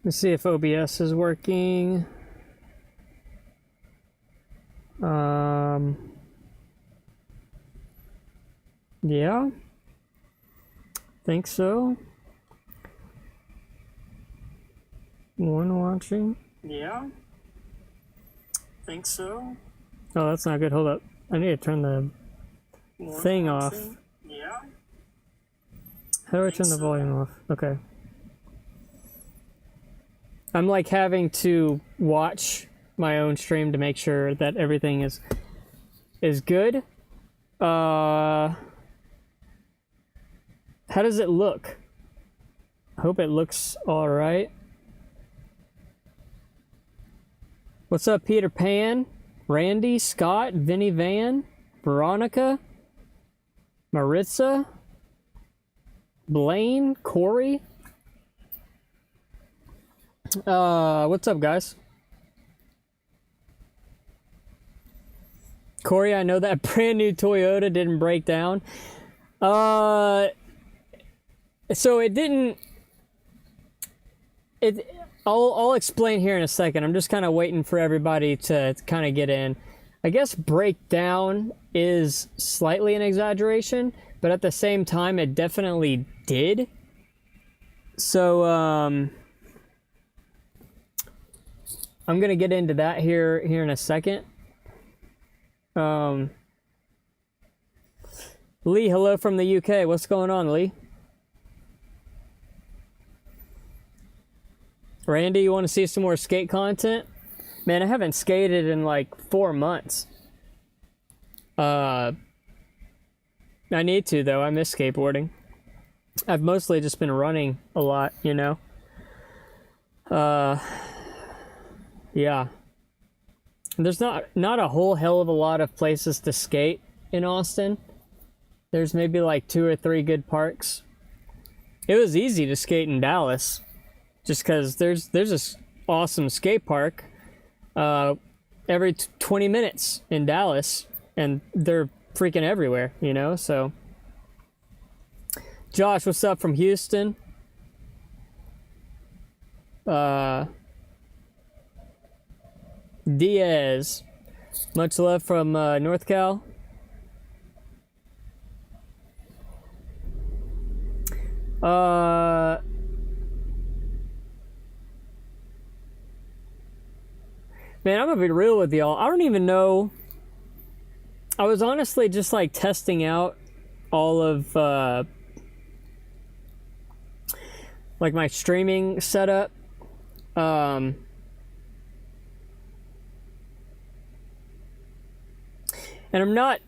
Let's see if OBS is working. Yeah. Think so. One watching. Yeah. Think so. Oh, that's not good. Hold up. I need to turn the thing off. Yeah. How do I turn the volume off? Okay. I'm like having to watch my own stream to make sure that everything is good. How does it look? I hope it looks all right. What's up, Peter Pan, Randy, Scott, Vinny Van, Veronica, Maritza, Blaine, Corey? What's up, guys? Corey, I know that brand new Toyota didn't break down. So it didn't. I'll explain here in a second. I'm just kind of waiting for everybody to kind of get in. I guess breakdown is slightly an exaggeration, but at the same time, it definitely did. So I'm gonna get into that here in a second. Lee, hello from the UK. What's going on, Lee? Randy, you want to see some more skate content? Man, I haven't skated in like 4 months. I need to, though. I miss skateboarding. I've mostly just been running a lot, you know? Yeah. There's not a whole hell of a lot of places to skate in Austin. There's maybe like 2 or 3 good parks. It was easy to skate in Dallas, just because there's this awesome skate park every 20 minutes in Dallas, and they're freaking everywhere, you know? So, Josh, what's up from Houston? Diaz, much love from North Cal. Man, I'm gonna be real with y'all. I don't even know. I was honestly just like testing out all of like my streaming setup. And I'm not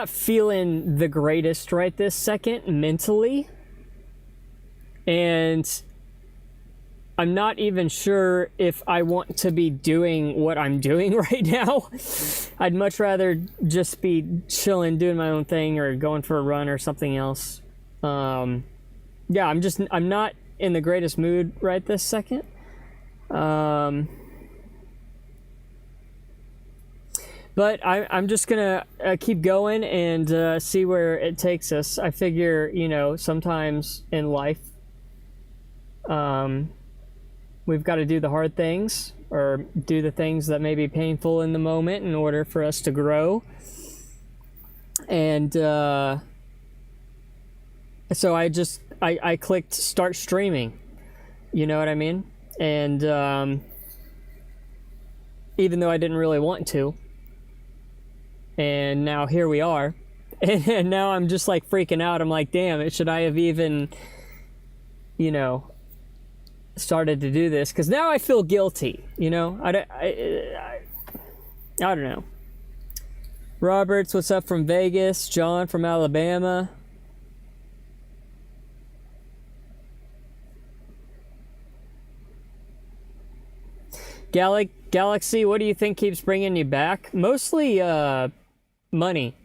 feeling the greatest right this second mentally. And I'm not even sure if I want to be doing what I'm doing right now. I'd much rather just be chilling, doing my own thing, or going for a run or something else. Yeah, I'm not in the greatest mood right this second. But I'm just gonna keep going and see where it takes us. I figure, you know, sometimes in life, we've got to do the hard things, or do the things that may be painful in the moment in order for us to grow. And so I clicked start streaming. You know what I mean? And even though I didn't really want to, and now here we are. And now I'm just like freaking out. I'm like, damn, should I have even, you know, started to do this? Because now I feel guilty, you know? I don't know. Roberts, what's up from Vegas? John from Alabama. Galaxy, what do you think keeps bringing you back? Mostly money,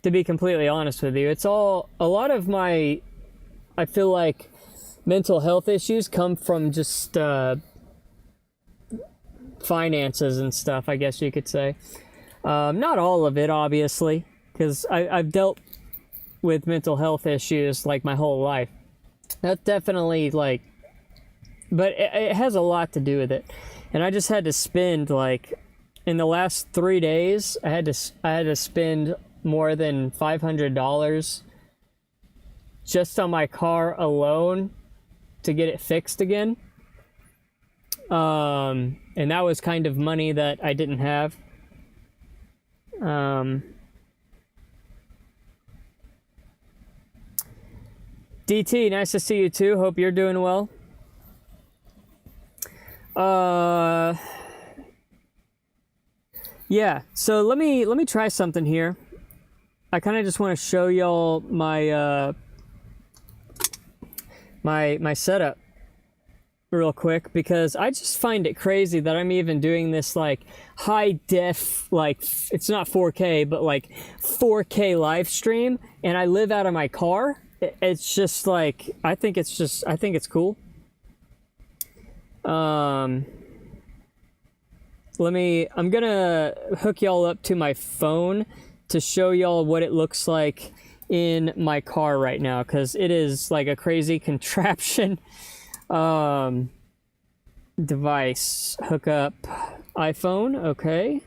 to be completely honest with you. It's all, a lot of my, I feel like, mental health issues come from just finances and stuff, I guess you could say. Not all of it, obviously, because I've dealt with mental health issues like my whole life. That's definitely like but it has a lot to do with it. And I just had to spend, like, in the last 3 days, I had to spend more than $500 just on my car alone to get it fixed again. And that was kind of money that I didn't have. DT, nice to see you too. Hope you're doing well. Yeah, so let me try something here. I kind of just want to show y'all my my setup real quick, because I just find it crazy that I'm even doing this like high def, like it's not 4K, but like 4K live stream, and I live out of my car. It's just like, I think it's cool. I'm gonna hook y'all up to my phone to show y'all what it looks like in my car right now, because it is like a crazy contraption. Device, hook up iPhone, okay.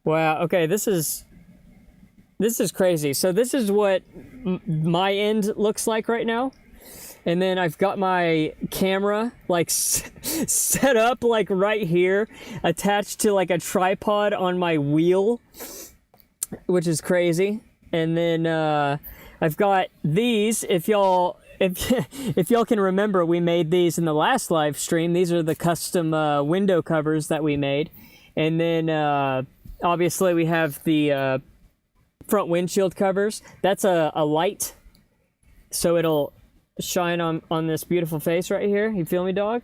Wow, okay, this is crazy. So this is what my end looks like right now. And then I've got my camera like set up like right here, attached to like a tripod on my wheel, which is crazy. And then I've got these. If y'all can remember, we made these in the last live stream. These are the custom window covers that we made. And then obviously we have the front windshield covers. That's a light, so it'll shine on this beautiful face right here. You feel me, dog?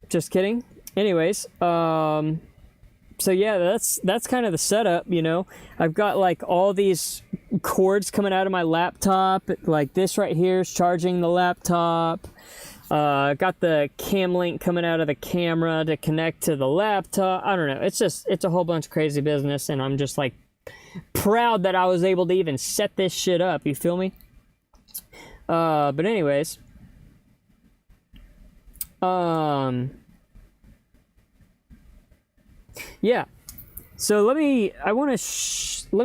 Just kidding. Anyways, so yeah, that's kind of the setup, you know. I've got like all these cords coming out of my laptop. Like this right here is charging the laptop. Got the cam link coming out of the camera to connect to the laptop. I don't know. It's a whole bunch of crazy business, and I'm just like proud that I was able to even set this shit up. You feel me? But anyways, yeah. So let me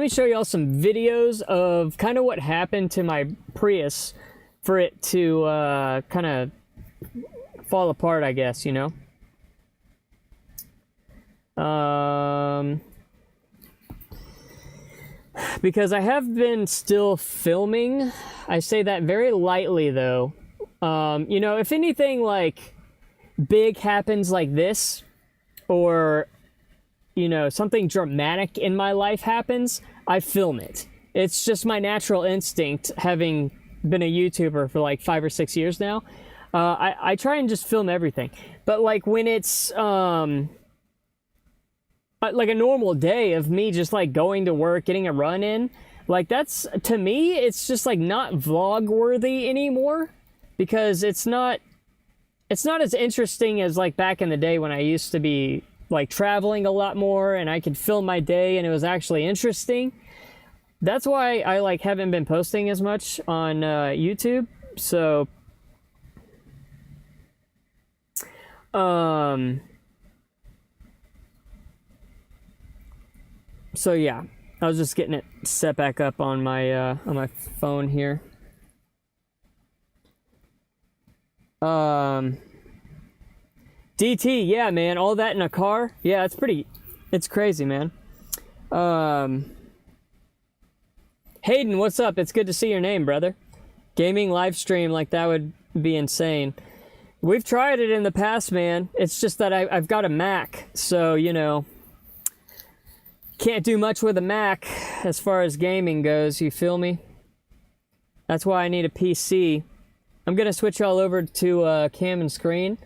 show y'all some videos of kind of what happened to my Prius for it to kind of fall apart, I guess, you know. Because I have been still filming. I say that very lightly, though. You know, if anything like big happens like this, or you know, something dramatic in my life happens, I film it. It's just my natural instinct, having been a YouTuber for like 5 or 6 years now. I try and just film everything. But like when it's like a normal day of me just like going to work, getting a run in, like that's, to me, it's just like not vlog worthy anymore, because it's not as interesting as like back in the day when I used to be like traveling a lot more and I could film my day and it was actually interesting. That's why I like haven't been posting as much on YouTube. So so yeah, I was just getting it set back up on my phone here. DT, yeah, man, all that in a car? Yeah, it's crazy, man. Hayden, what's up? It's good to see your name, brother. Gaming live stream like that would be insane. We've tried it in the past, man. It's just that I've got a Mac, so, you know, can't do much with a Mac as far as gaming goes, you feel me? That's why I need a PC. I'm gonna switch y'all over to cam and screen.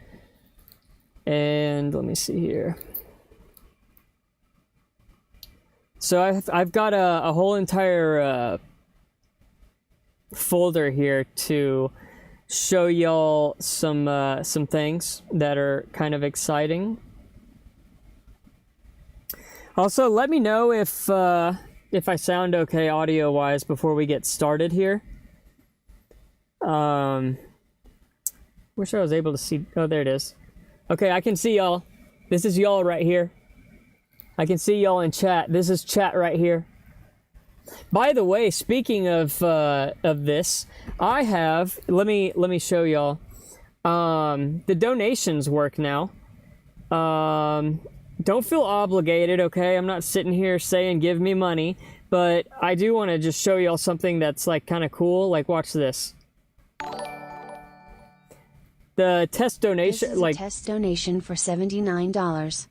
And let me see here. So I've got a whole entire folder here to show y'all some things that are kind of exciting. Also, let me know if I sound okay audio-wise before we get started here. Wish I was able to see. Oh, there it is. Okay, I can see y'all. This is y'all right here. I can see y'all in chat. This is chat right here. By the way, speaking of this, I have. Let me show y'all. The donations work now. Don't feel obligated, okay? I'm not sitting here saying give me money, but I do want to just show y'all something that's like kind of cool. Like, watch this. The test donation, this is a test donation for $79.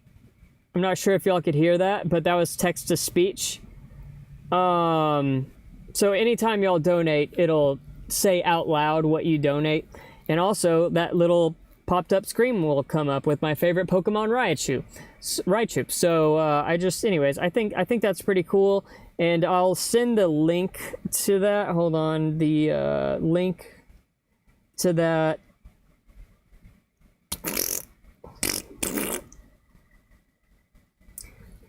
I'm not sure if y'all could hear that, but that was text to speech. So anytime y'all donate, it'll say out loud what you donate, and also that little popped up screen will come up with my favorite Pokemon Raichu. So anyways, I think that's pretty cool, and I'll send the link to that. Hold on, the link to that.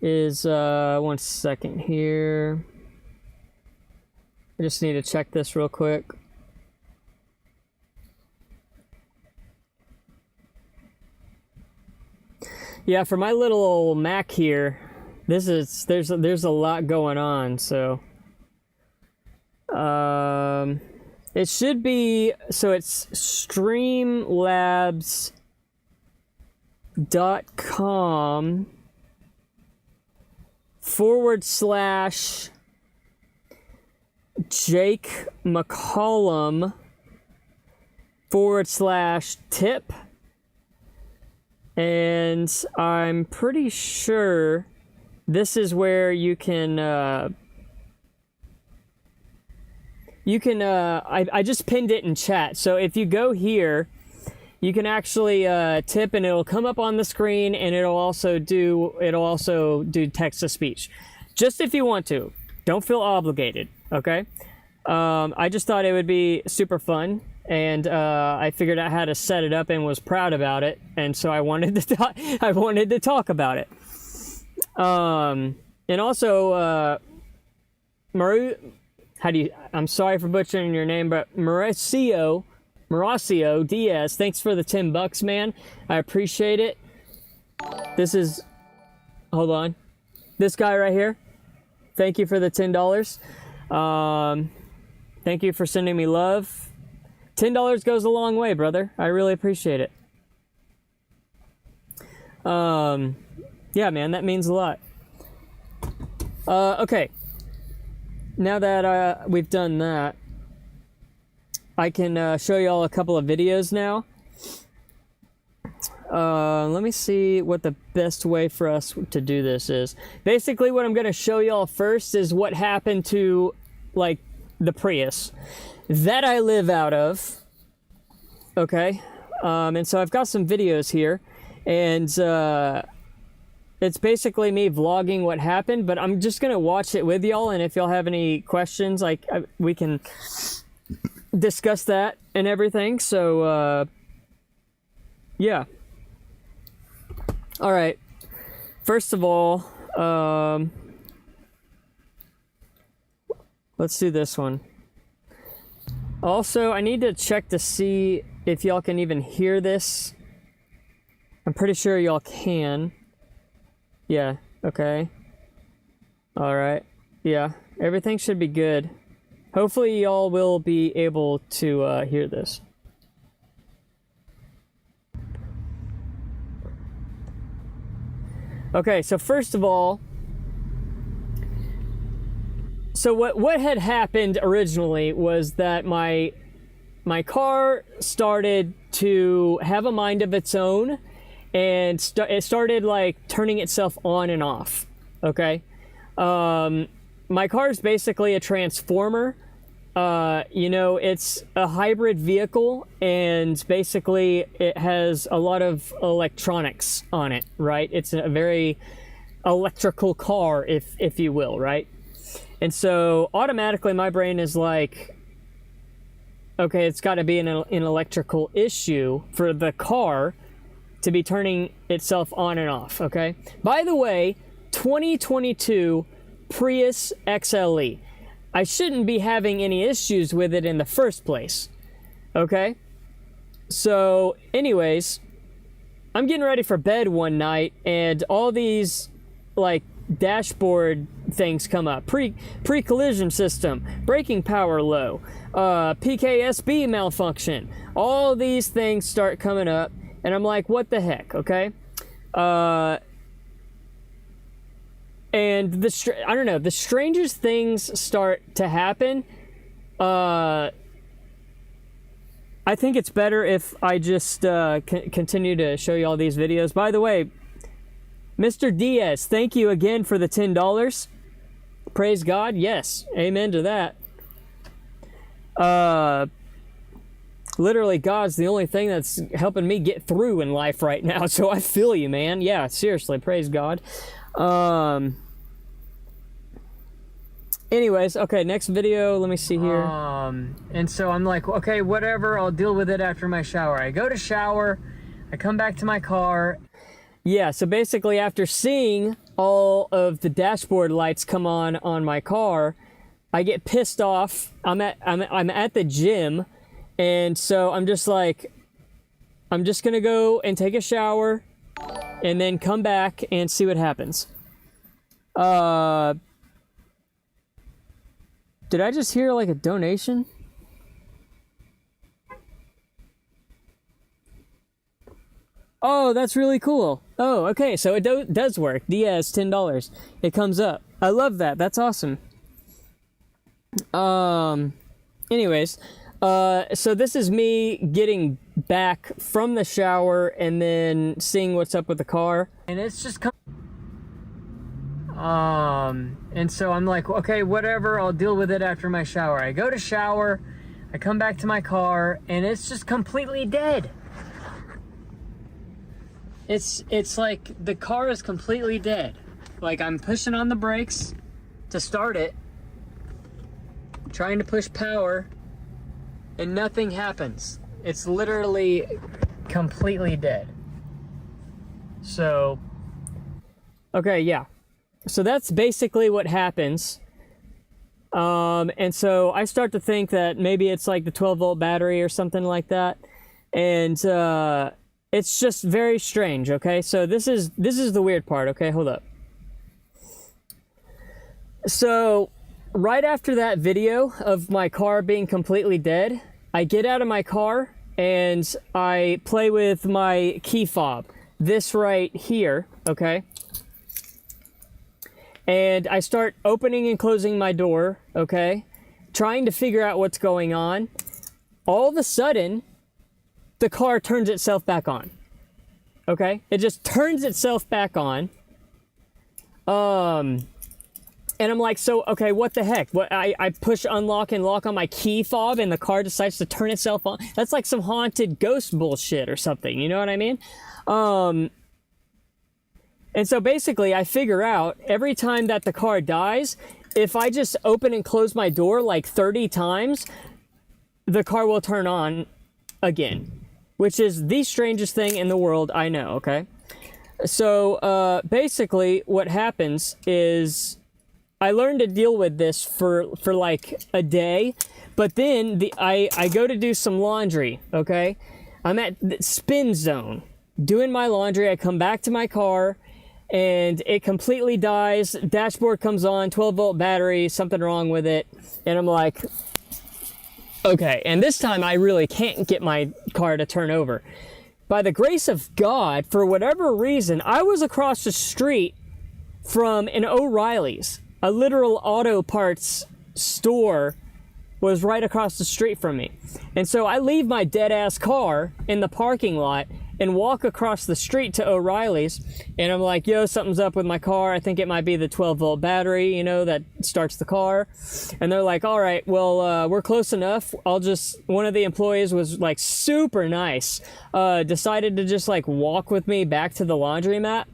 Is 1 second here. I just need to check this real quick. Yeah, for my little old Mac here, there's a lot going on, so it should be, so it's streamlabs.com / Jake McCollum / tip, and I'm pretty sure this is where you can I just pinned it in chat, so if you go here you can actually tip, and it'll come up on the screen, and it'll also do text to speech, just if you want to. Don't feel obligated, okay? I just thought it would be super fun, and I figured out how to set it up and was proud about it, and so I wanted to talk about it. And also I'm sorry for butchering your name, but Mauricio Diaz, thanks for the $10, man. I appreciate it. Hold on. This guy right here. Thank you for the $10. Thank you for sending me love. $10 goes a long way, brother. I really appreciate it. Yeah, man, that means a lot. Okay. Now that we've done that, I can show y'all a couple of videos now. Let me see what the best way for us to do this is. Basically, what I'm going to show y'all first is what happened to, like, the Prius that I live out of. Okay? And so I've got some videos here, and it's basically me vlogging what happened, but I'm just going to watch it with y'all, and if y'all have any questions, like, we can discuss that and everything. So yeah, all right, first of all, let's do this one. Also, I need to check to see if y'all can even hear this. I'm pretty sure y'all can. Yeah, okay, all right, yeah, everything should be good. Hopefully y'all will be able to hear this. Okay, so first of all, so what had happened originally was that my car started to have a mind of its own, and it started like turning itself on and off. Okay, my car is basically a transformer. It's a hybrid vehicle, and basically it has a lot of electronics on it, right? It's a very electrical car, if you will, right? And so automatically my brain is like, okay, it's got to be an electrical issue for the car to be turning itself on and off, okay? By the way, 2022 Prius XLE. I shouldn't be having any issues with it in the first place. Okay? So, anyways, I'm getting ready for bed one night, and all these, like, dashboard things come up. Pre-collision system, braking power low, PKSB malfunction. All these things start coming up, and I'm like, what the heck, okay? And I don't know, the strangest things start to happen. I think it's better if I just continue to show you all these videos. By the way, Mr. Diaz, thank you again for the $10. Praise God. Yes. Amen to that. Literally, God's the only thing that's helping me get through in life right now. So I feel you, man. Yeah, seriously. Praise God. Anyways, okay, next video, let me see here. And so I'm like, okay, whatever, I'll deal with it after my shower. I go to shower, I come back to my car. Yeah, so basically after seeing all of the dashboard lights come on my car, I get pissed off. I'm at the gym, and so I'm just like, I'm just gonna go and take a shower and then come back and see what happens. Did I just hear like a donation? Oh, that's really cool. Oh, okay, so it does work. Diaz, $10. It comes up. I love that. That's awesome. Anyways, so this is me getting back from the shower and then seeing what's up with the car. And it's just and so I'm like, okay, whatever, I'll deal with it after my shower. I go to shower, I come back to my car, and it's just completely dead. It's like the car is completely dead. Like, I'm pushing on the brakes to start it, trying to push power, and nothing happens. It's literally completely dead. So, okay, yeah. So that's basically what happens. And so I start to think that maybe it's like the 12-volt battery or something like that. And it's just very strange, okay? So this is the weird part, okay? Hold up. So right after that video of my car being completely dead, I get out of my car and I play with my key fob. This right here, okay? And I start opening and closing my door, okay? Trying to figure out what's going on. All of a sudden, the car turns itself back on. Okay? It just turns itself back on. And I'm like, so, okay, what the heck? I push unlock and lock on my key fob and the car decides to turn itself on. That's like some haunted ghost bullshit or something, you know what I mean? And so basically, I figure out every time that the car dies, if I just open and close my door like 30 times, the car will turn on again, which is the strangest thing in the world, I know, okay? So basically, what happens is I learned to deal with this for like a day, but then I go to do some laundry, okay? I'm at the spin zone doing my laundry. I come back to my car, and it completely dies. Dashboard comes on, 12-volt battery, something wrong with it. And I'm like, okay. And this time I really can't get my car to turn over. By the grace of God, for whatever reason, I was across the street from an O'Reilly's. A literal auto parts store was right across the street from me. And so I leave my dead-ass car in the parking lot and walk across the street to O'Reilly's, and I'm like, yo, something's up with my car. I think it might be the 12-volt battery, you know, that starts the car. And they're like, all right, well, we're close enough. One of the employees was like super nice, decided to just like walk with me back to the laundromat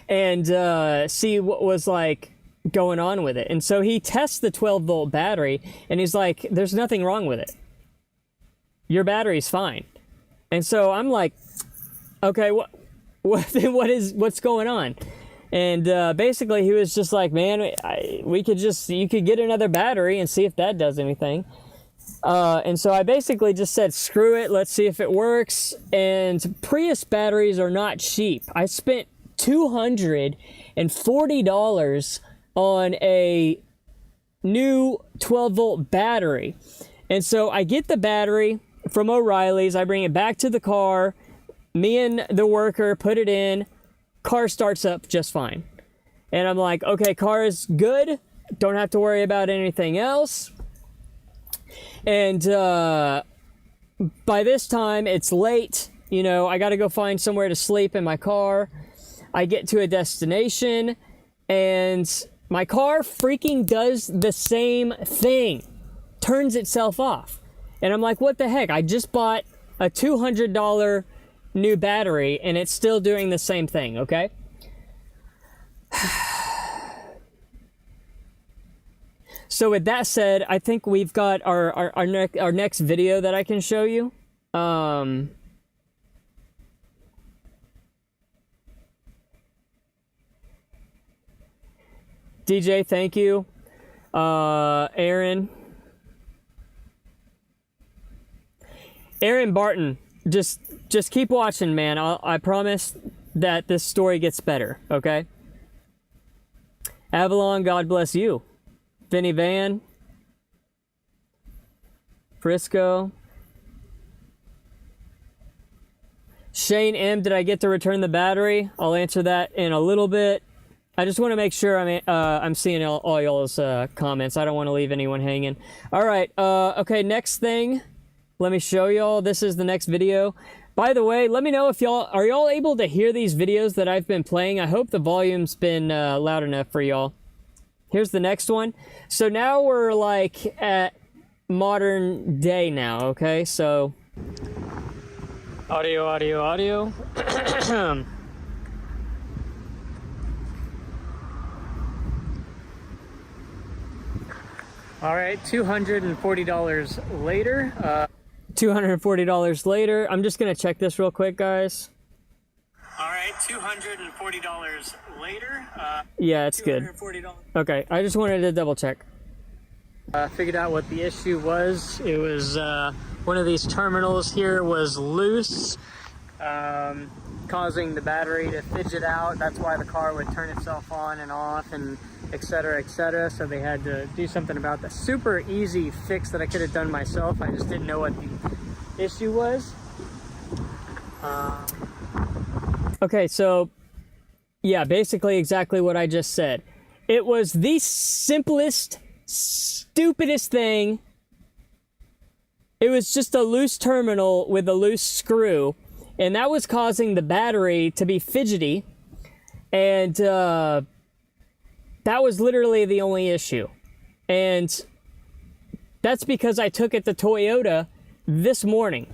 and see what was like going on with it. And so he tests the 12-volt battery, and he's like, there's nothing wrong with it. Your battery's fine. And so I'm like, okay, what's going on? And basically he was just like, man, you could get another battery and see if that does anything. And so I basically just said, screw it, let's see if it works. And Prius batteries are not cheap. I spent $240 on a new 12-volt battery. And so I get the battery from O'Reilly's, I bring it back to the car, me and the worker put it in, car starts up just fine. And I'm like, okay, car is good, don't have to worry about anything else. And by this time, it's late, you know, I gotta go find somewhere to sleep in my car. I get to a destination, and my car freaking does the same thing, turns itself off. And I'm like, what the heck? I just bought a $200 new battery, and it's still doing the same thing, okay? So with that said, I think we've got our next video that I can show you. DJ, thank you. Aaron Barton, just keep watching, man. I promise that this story gets better, okay? Avalon, God bless you. Vinny Van. Frisco. Shane M, did I get to return the battery? I'll answer that in a little bit. I just want to make sure I'm seeing all y'all's comments. I don't want to leave anyone hanging. All right, okay, next thing. Let me show y'all. This is the next video. By the way, let me know if are y'all able to hear these videos that I've been playing. I hope the volume's been loud enough for y'all. Here's the next one. So now we're like at modern day now, okay? So audio. All right, $240 later. $240 later. I'm just gonna check this real quick, guys. All right, $240 later. Yeah, it's good. Okay, I just wanted to double check. Figured out what the issue was. It was one of these terminals here was loose, causing the battery to fidget out. That's why the car would turn itself on and off, and etc., etc. So they had to do something about that. Super easy fix that I could have done myself. I just didn't know what the issue was. Okay, so yeah, basically exactly what I just said. It was the simplest, stupidest thing. It was just a loose terminal with a loose screw, and that was causing the battery to be fidgety, and that was literally the only issue. And that's because I took it to Toyota this morning.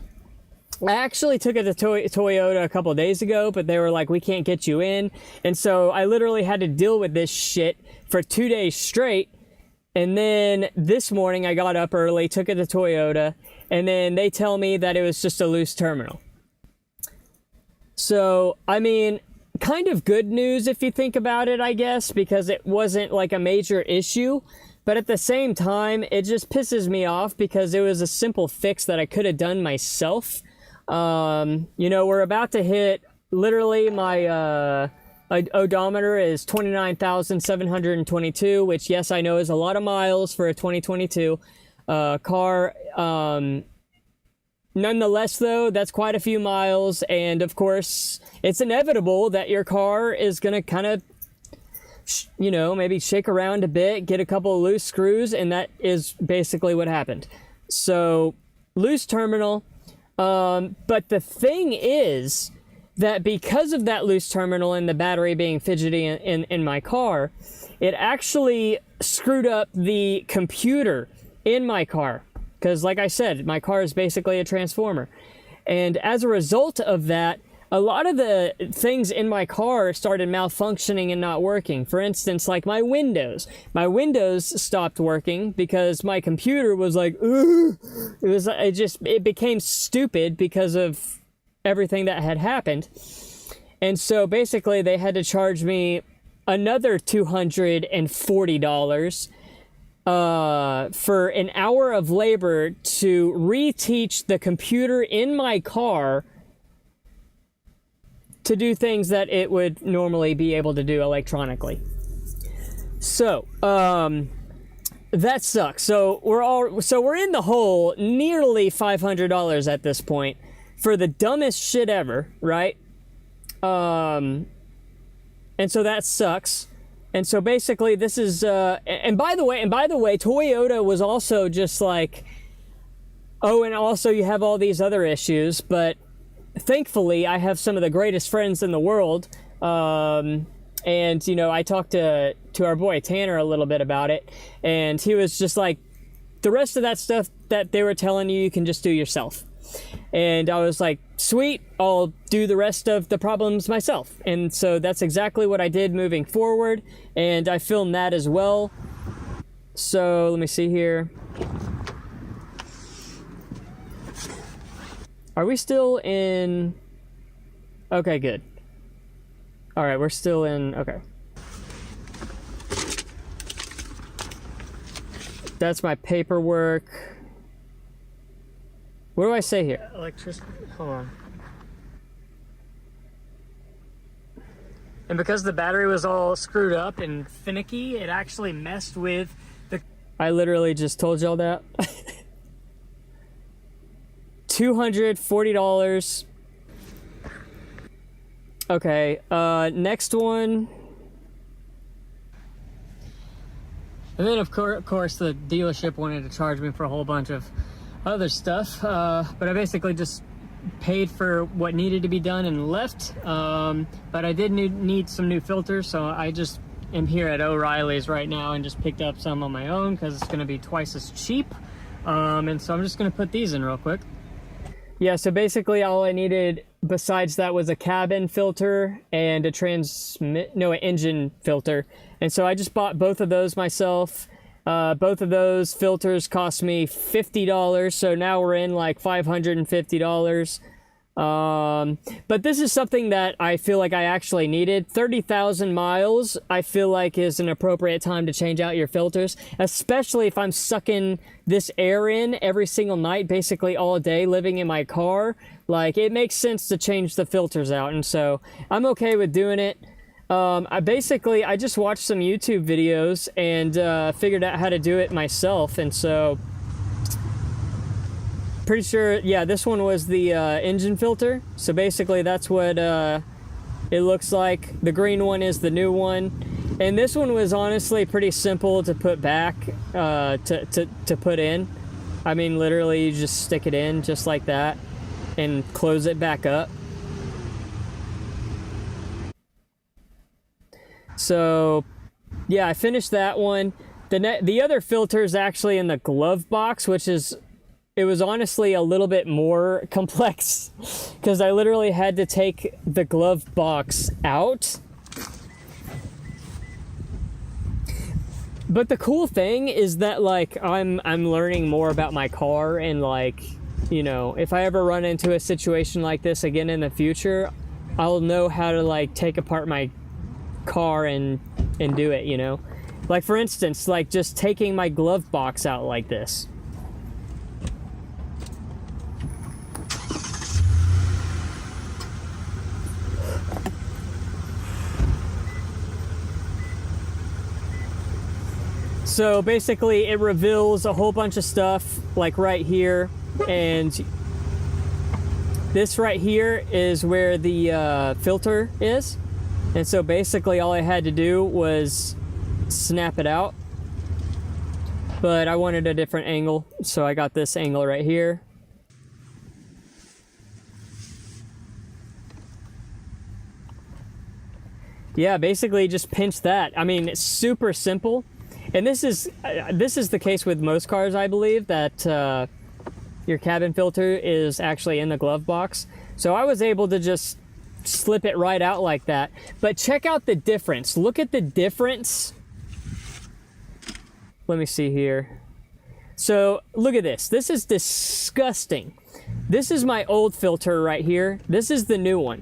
I actually took it to Toyota a couple of days ago, but they were like, we can't get you in. And so I literally had to deal with this shit for 2 days straight. And then this morning I got up early, took it to Toyota, and then they tell me that it was just a loose terminal. So, I mean, kind of good news if you think about it, I guess, because it wasn't like a major issue. But at the same time, it just pisses me off because it was a simple fix that I could have done myself. You know, we're about to hit, literally my odometer is 29,722, which, yes, I know is a lot of miles for a 2022 car. Nonetheless, though, that's quite a few miles, and of course, it's inevitable that your car is going to kind of, you know, maybe shake around a bit, get a couple of loose screws, and that is basically what happened. So, loose terminal. But the thing is that because of that loose terminal and the battery being fidgety in my car, it actually screwed up the computer in my car. Because like I said, my car is basically a transformer. And as a result of that, a lot of the things in my car started malfunctioning and not working. For instance, like my windows. My windows stopped working because my computer was like, ugh. It became stupid because of everything that had happened. And so basically they had to charge me another $240 for an hour of labor to reteach the computer in my car to do things that it would normally be able to do electronically. So, that sucks. So we're in the hole nearly $500 at this point for the dumbest shit ever, right? And so that sucks. And so basically this is, and by the way, Toyota was also just like, oh, and also you have all these other issues, but thankfully I have some of the greatest friends in the world. And, you know, I talked to our boy Tanner a little bit about it, and he was just like, the rest of that stuff that they were telling you, you can just do yourself. And I was like, sweet, I'll do the rest of the problems myself. And so that's exactly what I did moving forward, and I filmed that as well. So let me see here. Are we still in? Okay, good. All right, we're still in, okay. That's my paperwork. What do I say here? Electricity, hold on. And because the battery was all screwed up and finicky, it actually messed with the... I literally just told y'all that. $240. Okay, next one. And then of course the dealership wanted to charge me for a whole bunch of other stuff, but I basically just paid for what needed to be done and left. But I did need some new filters, so I just am here at O'Reilly's right now and just picked up some on my own because it's going to be twice as cheap. And so I'm just going to put these in real quick. Yeah, so basically all I needed besides that was a cabin filter and an engine filter. And so I just bought both of those myself. Both of those filters cost me $50, so now we're in like $550. But this is something that I feel like I actually needed. 30,000 miles, I feel like, is an appropriate time to change out your filters, especially if I'm sucking this air in every single night, basically all day, living in my car. Like, it makes sense to change the filters out, and so I'm okay with doing it. I just watched some YouTube videos and figured out how to do it myself, and so pretty sure, yeah, this one was the engine filter. So basically that's what it looks like. The green one is the new one, and this one was honestly pretty simple to put back, to put in. I mean, literally you just stick it in just like that and close it back up. So, yeah, I finished that one. The other filter is actually in the glove box, it was honestly a little bit more complex because I literally had to take the glove box out. But the cool thing is that, like, I'm learning more about my car, and, like, you know, if I ever run into a situation like this again in the future, I'll know how to, like, take apart my car and do it, you know? Like, for instance, like just taking my glove box out like this. So basically it reveals a whole bunch of stuff, like right here, and this right here is where the filter is. And so basically all I had to do was snap it out, but I wanted a different angle, so I got this angle right here. Yeah, basically just pinch that. I mean, it's super simple. And this is the case with most cars, I believe, that your cabin filter is actually in the glove box. So I was able to just slip it right out like that. But check out the difference. Look at the difference. Let me see here. So look at this. This is disgusting. This is my old filter right here. This is the new one.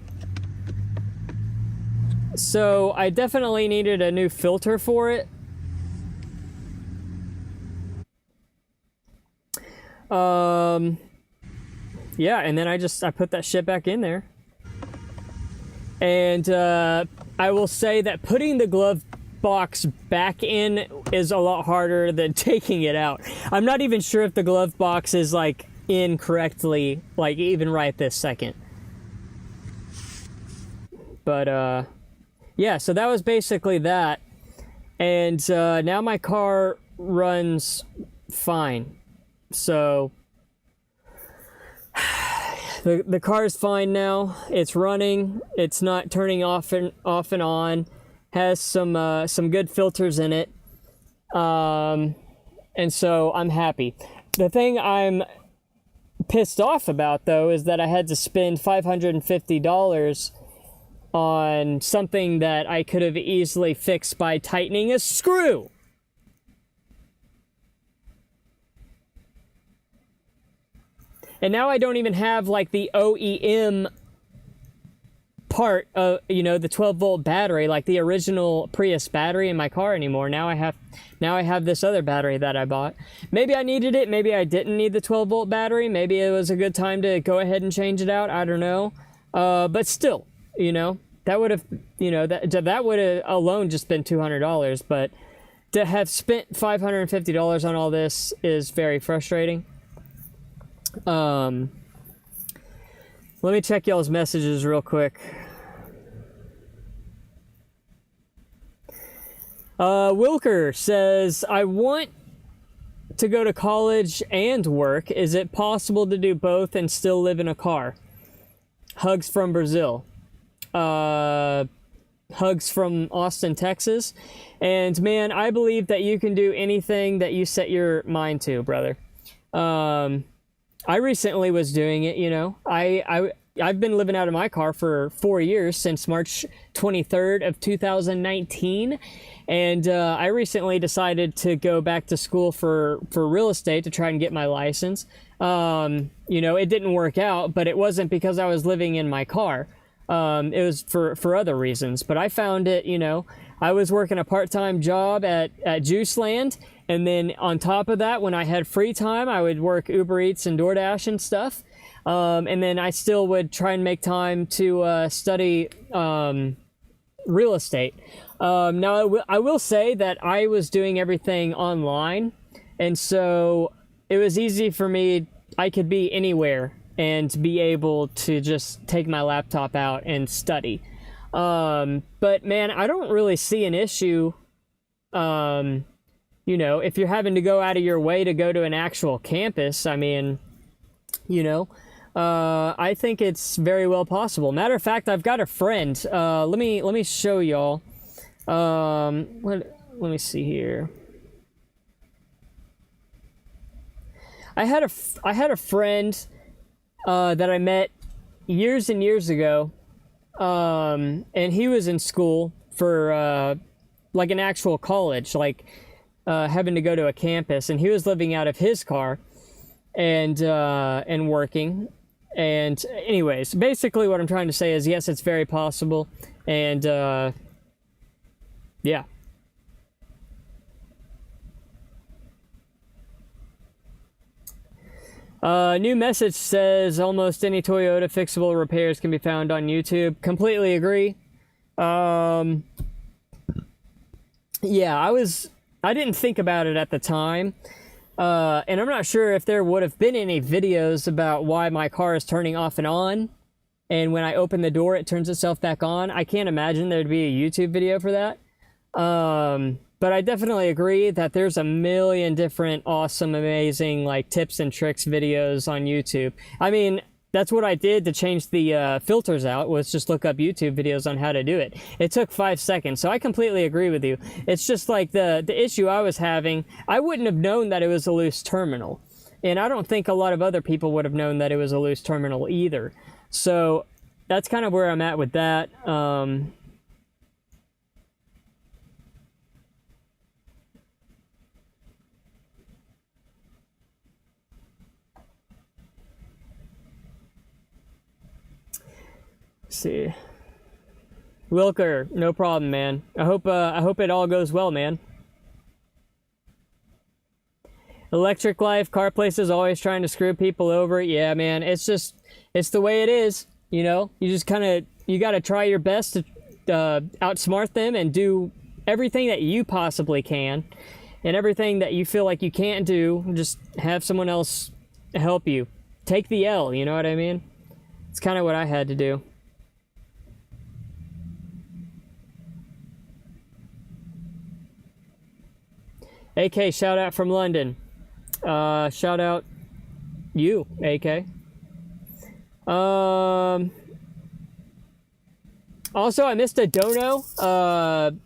So I definitely needed a new filter for it. Yeah, and then I put that shit back in there. And I will say that putting the glove box back in is a lot harder than taking it out. I'm not even sure if the glove box is like in correctly, like even right this second. But yeah, so that was basically that. And now my car runs fine. So the car's fine now. It's running. It's not turning off and on. Has some good filters in it. And so I'm happy. The thing I'm pissed off about though is that I had to spend $550 on something that I could have easily fixed by tightening a screw. And now I don't even have like the OEM part of, you know, the 12-volt battery, like the original Prius battery in my car anymore. Now I have this other battery that I bought. Maybe I needed it, maybe I didn't need the 12-volt battery. Maybe it was a good time to go ahead and change it out. I don't know. But still, you know, that would have, you know, that would have alone just been $200, but to have spent $550 on all this is very frustrating. Let me check y'all's messages real quick. Wilker says, I want to go to college and work. Is it possible to do both and still live in a car? Hugs from Brazil. Hugs from Austin, Texas. And man, I believe that you can do anything that you set your mind to, brother. I recently was doing it, you know. I've been living out of my car for 4 years, since March 23rd of 2019. And I recently decided to go back to school for real estate to try and get my license. You know, it didn't work out, but it wasn't because I was living in my car. It was for other reasons. But I found it, you know, I was working a part-time job at JuiceLand. And then on top of that, when I had free time, I would work Uber Eats and DoorDash and stuff. And then I still would try and make time to study real estate. Now, I will say that I was doing everything online. And so it was easy for me. I could be anywhere and be able to just take my laptop out and study. But man, I don't really see an issue. You know, if you're having to go out of your way to go to an actual campus, I mean, you know, I think it's very well possible. Matter of fact, I've got a friend. Let me show y'all. Let me see here. I had a friend that I met years and years ago, and he was in school for like an actual college, like having to go to a campus, and he was living out of his car and working. And anyways, basically what I'm trying to say is, yes, it's very possible. And yeah. New message says almost any Toyota fixable repairs can be found on YouTube. Completely agree. Yeah, I didn't think about it at the time. And I'm not sure if there would have been any videos about why my car is turning off and on. And when I open the door, it turns itself back on. I can't imagine there'd be a YouTube video for that. But I definitely agree that there's a million different awesome, amazing, like tips and tricks videos on YouTube. I mean, that's what I did to change the filters out, was just look up YouTube videos on how to do it. It took 5 seconds, so I completely agree with you. It's just like the issue I was having, I wouldn't have known that it was a loose terminal. And I don't think a lot of other people would have known that it was a loose terminal either. So that's kind of where I'm at with that. See, Wilker, no problem, man. I hope it all goes well, man. Electric life, car places always trying to screw people over. Yeah, man, it's the way it is. You know, you just you got to try your best to outsmart them and do everything that you possibly can, and everything that you feel like you can't do, just have someone else help you. Take the L, you know what I mean? It's kind of what I had to do. AK, shout out from London. Shout out you, AK. Also, I missed a dono.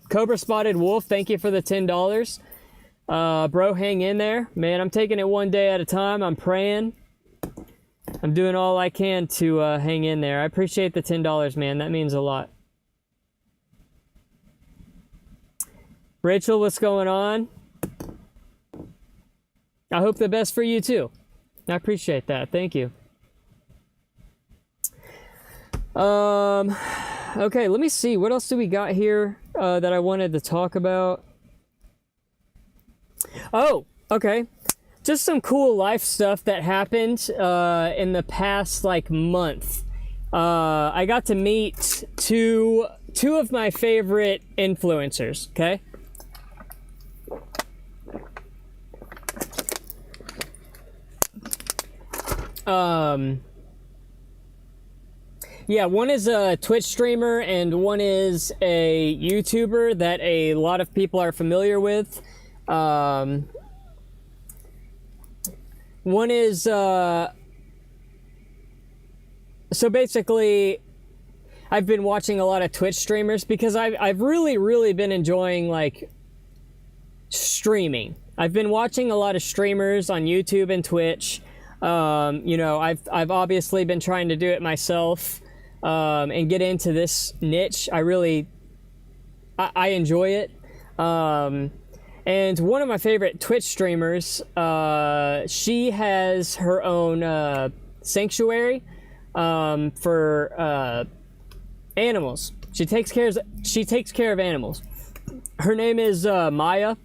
Cobra Spotted Wolf, thank you for the $10. Bro, hang in there. Man, I'm taking it one day at a time. I'm praying. I'm doing all I can to hang in there. I appreciate the $10, man. That means a lot. Rachel, what's going on? I hope the best for you, too. I appreciate that. Thank you. Okay, let me see. What else do we got here that I wanted to talk about? Oh, okay. Just some cool life stuff that happened in the past, like, month. I got to meet two of my favorite influencers, okay? Yeah, one is a Twitch streamer and one is a YouTuber that a lot of people are familiar with. One is, so basically, I've been watching a lot of Twitch streamers because I've really been enjoying, like, streaming. I've been watching a lot of streamers on YouTube and Twitch. You know, I've obviously been trying to do it myself, and get into this niche. I enjoy it. And one of my favorite Twitch streamers, she has her own sanctuary for animals. She takes care of animals. Her name is Maya,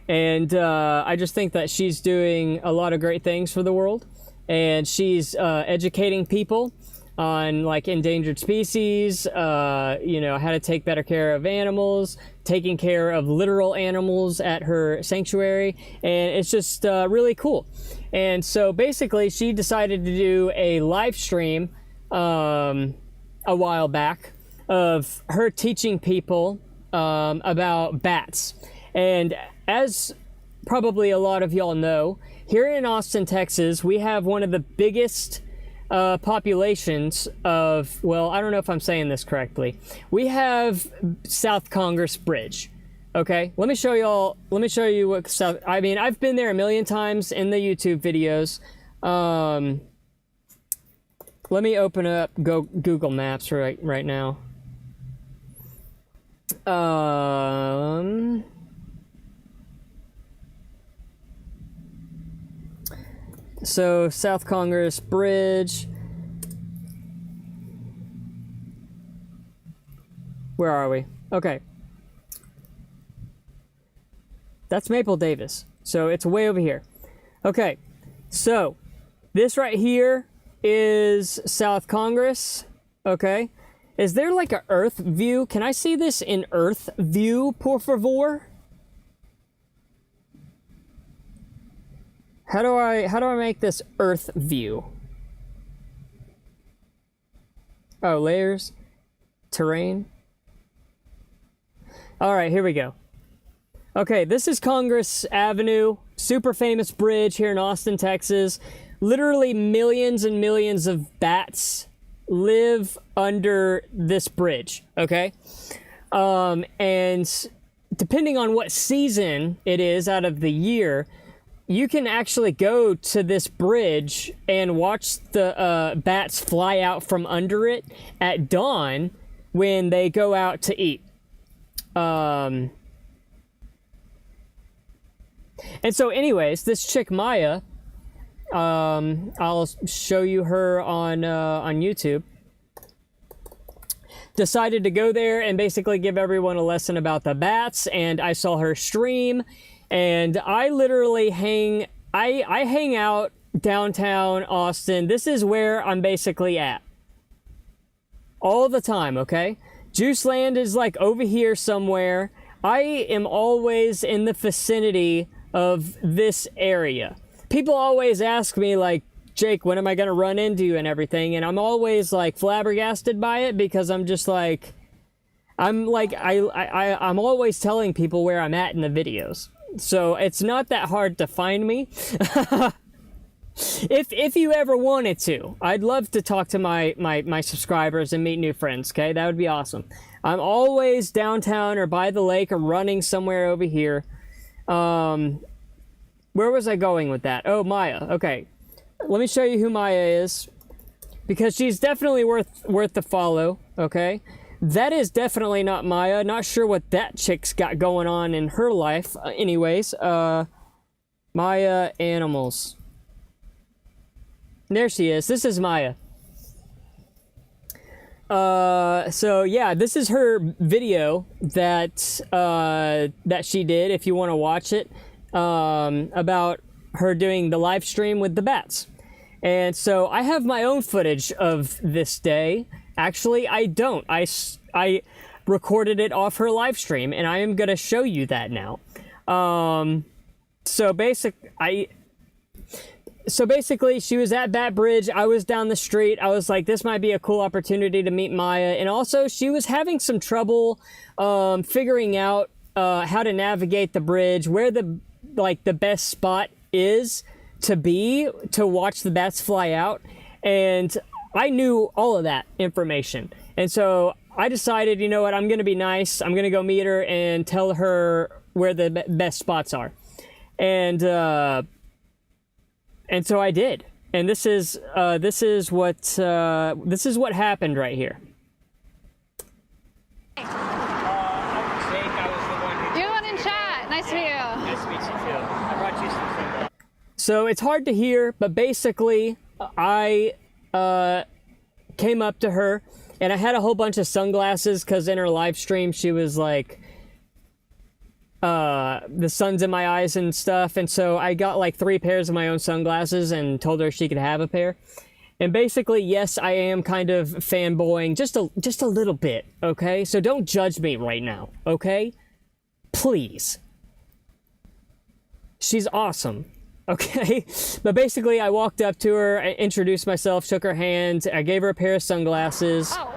and I just think that she's doing a lot of great things for the world, and she's educating people on, like, endangered species, you know, how to take better care of animals, taking care of literal animals at her sanctuary, and it's just really cool. And so basically she decided to do a live stream a while back of her teaching people about bats. And as probably a lot of y'all know, here in Austin, Texas, we have one of the biggest populations of, well, I don't know if I'm saying this correctly. We have South Congress Bridge. Okay, let me show you what South, I mean, I've been there a million times in the YouTube videos. Let me open up Google Maps right now. So, South Congress Bridge. Where are we? Okay. That's Maple Davis. So, it's way over here. Okay. So, this right here is South Congress. Okay. Is there like a Earth view? Can I see this in Earth view, por favor? How do I make this Earth view? Oh, layers, terrain. All right, here we go. Okay, this is Congress Avenue, super famous bridge here in Austin, Texas. Literally millions and millions of bats live under this bridge, okay? And depending on what season it is out of the year, you can actually go to this bridge and watch the bats fly out from under it at dawn when they go out to eat. And so anyways, this chick Maya, I'll show you her on YouTube, decided to go there and basically give everyone a lesson about the bats, and I saw her stream. And I literally hang I hang out downtown Austin. This is where I'm basically at all the time, okay? JuiceLand is like over here somewhere. I am always in the vicinity of this area. People always ask me like, Jake, when am I gonna run into you and everything? And I'm always like flabbergasted by it because I'm just like, I'm always telling people where I'm at in the videos. So it's not that hard to find me. If you ever wanted to, I'd love to talk to my subscribers and meet new friends, okay? That would be awesome. I'm always downtown or by the lake or running somewhere over here. Where was I going with that? Oh, Maya. Okay. Let me show you who Maya is, because she's definitely worth the follow, okay? That is definitely not Maya. Not sure what that chick's got going on in her life. Anyways, Maya Animals. There she is. This is Maya. So yeah, this is her video that she did, if you want to watch it, about her doing the live stream with the bats. And so I have my own footage of this day. Actually, I don't. I recorded it off her live stream, and I am gonna show you that now. So basically, she was at Bat Bridge. I was down the street. I was like, this might be a cool opportunity to meet Maya. And also, she was having some trouble figuring out how to navigate the bridge, where the best spot is to watch the bats fly out. And I knew all of that information. And so I decided, you know what, I'm going to be nice. I'm going to go meet her and tell her where the best spots are. And so I did. And this is what happened right here. I'm Jake. I was the one who... You're the one in chat. Nice to meet you. Nice to meet you too. I brought you some food. So it's hard to hear, but basically I came up to her and I had a whole bunch of sunglasses because in her live stream she was like, the sun's in my eyes and stuff, and so I got like 3 pairs of my own sunglasses and told her she could have a pair. And basically, yes, I am kind of fanboying just a little bit, okay? So don't judge me right now, okay? Please. She's awesome, okay? But basically, I walked up to her, I introduced myself, shook her hand, I gave her a pair of sunglasses. Oh,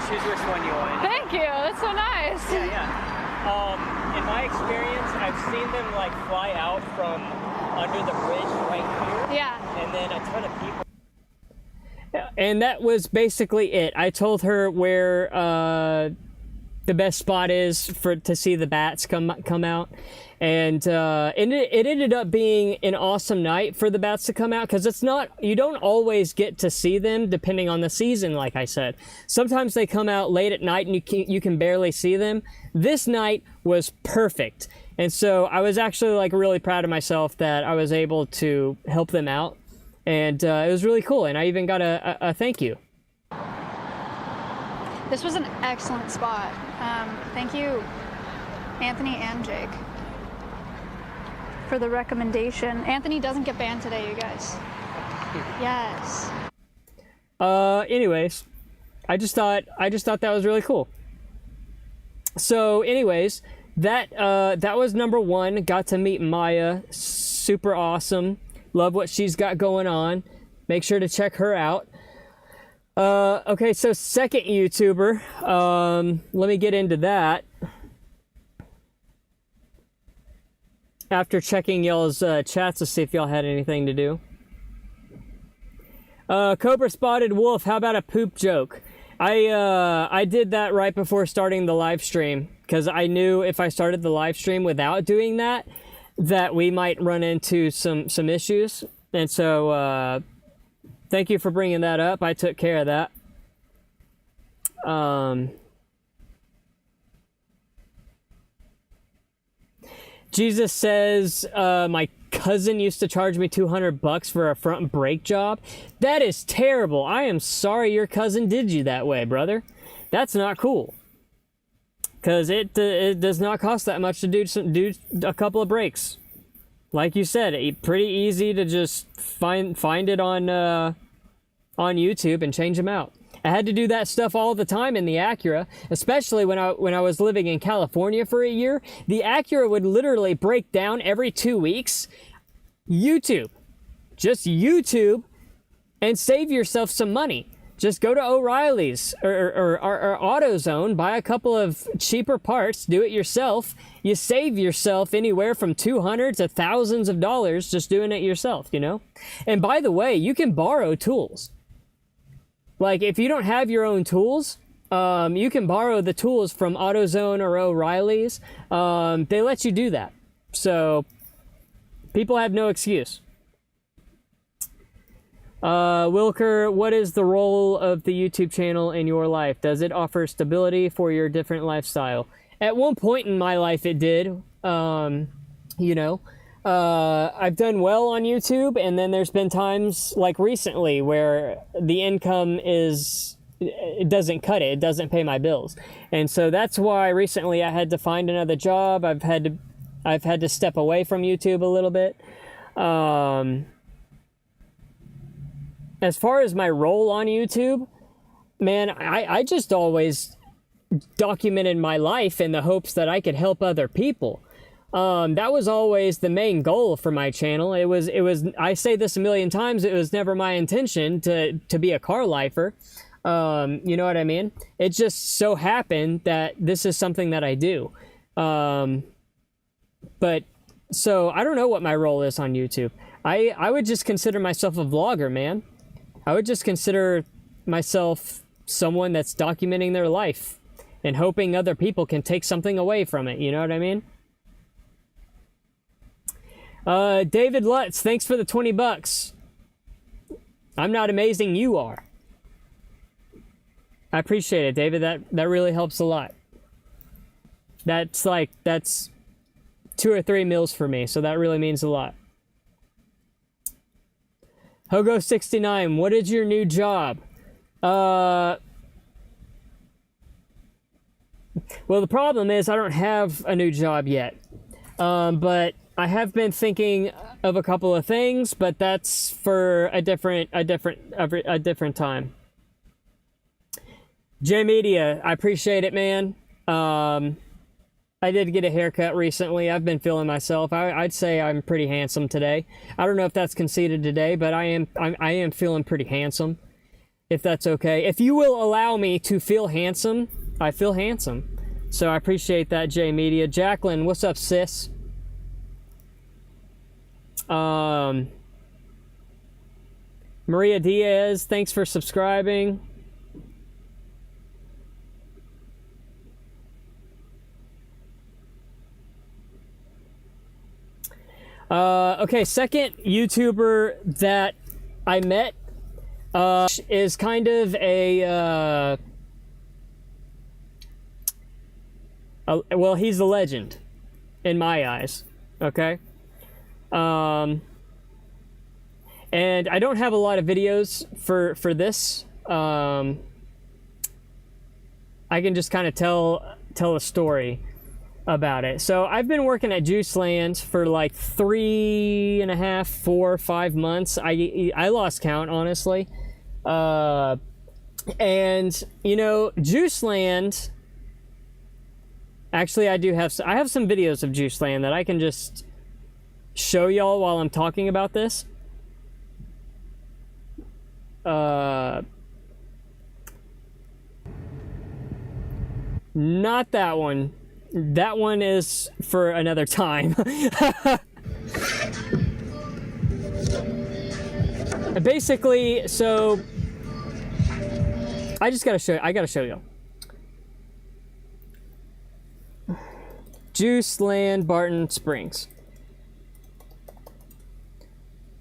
Choose which one you want. thank you. That's so nice. Yeah. In my experience, I've seen them like fly out from under the bridge right here. Yeah. And then a ton of people. And that was basically it. I told her where the best spot is to see the bats come out, and it ended up being an awesome night for the bats to come out, because you don't always get to see them depending on the season. Like I said, sometimes they come out late at night and you can barely see them. This night was perfect, and so I was actually like really proud of myself that I was able to help them out. And it was really cool, and I even got a thank you. This was an excellent spot. Thank you, Anthony and Jake, for the recommendation. Anthony doesn't get banned today, you guys. Yes. Anyways, I just thought that was really cool. So, anyways, that was number 1. Got to meet Maya. Super awesome. Love what she's got going on. Make sure to check her out. Okay, so second YouTuber. Let me get into that. After checking y'all's chats to see if y'all had anything to do. Cobra Spotted Wolf, how about a poop joke? I did that right before starting the live stream, because I knew if I started the live stream without doing that we might run into some issues. And so thank you for bringing that up. I took care of that. Jesus says, my cousin used to charge me $200 for a front brake job. That is terrible. I am sorry your cousin did you that way, brother. That's not cool. Because it does not cost that much to do a couple of brakes. like you said, pretty easy to just find it on YouTube and change them out. I had to do that stuff all the time in the Acura, especially when I was living in California for a year. The Acura would literally break down every 2 weeks. YouTube. Just YouTube and save yourself some money. Just go to O'Reilly's or AutoZone, buy a couple of cheaper parts, do it yourself. You save yourself anywhere from $200 to thousands of dollars just doing it yourself, you know? And by the way, you can borrow tools. Like, if you don't have your own tools, you can borrow the tools from AutoZone or O'Reilly's. They let you do that. So, people have no excuse. Wilker, what is the role of the YouTube channel in your life? Does it offer stability for your different lifestyle? At one point in my life, it did. You know, I've done well on YouTube, and then there's been times like recently where the income it doesn't cut it. It doesn't pay my bills. And so that's why recently I had to find another job. I've had to step away from YouTube a little bit. As far as my role on YouTube, man, I just always documented my life in the hopes that I could help other people. That was always the main goal for my channel. It was, I say this a million times, it was never my intention to be a car lifer. You know what I mean? It just so happened that this is something that I do. But so I don't know what my role is on YouTube. I would just consider myself a vlogger, man. I would just consider myself someone that's documenting their life and hoping other people can take something away from it. You know what I mean? David Lutz, thanks for the $20. I'm not amazing, you are. I appreciate it, David. That really helps a lot. That's 2 or 3 meals for me, so that really means a lot. Hogo69, what is your new job? Well, the problem is I don't have a new job yet. But I have been thinking of a couple of things, but that's for a different time. J Media, I appreciate it, man. I did get a haircut recently. I've been feeling myself. I'd say I'm pretty handsome today. I don't know if that's conceded today, but I am feeling pretty handsome, if that's okay. If you will allow me to feel handsome, I feel handsome. So I appreciate that, J Media. Jacqueline, what's up, sis? Maria Diaz, thanks for subscribing. Okay, second YouTuber that I met is kind of well, he's a legend in my eyes, okay? And I don't have a lot of videos for this. I can just kind of tell a story about it. So I've been working at JuiceLand for like 3.5, 4, 5 months. I lost count, honestly. And you know, JuiceLand, actually I have some videos of JuiceLand that I can just show y'all while I'm talking about this. Not that one. That one is for another time. Basically, so I gotta show you. JuiceLand, Barton Springs.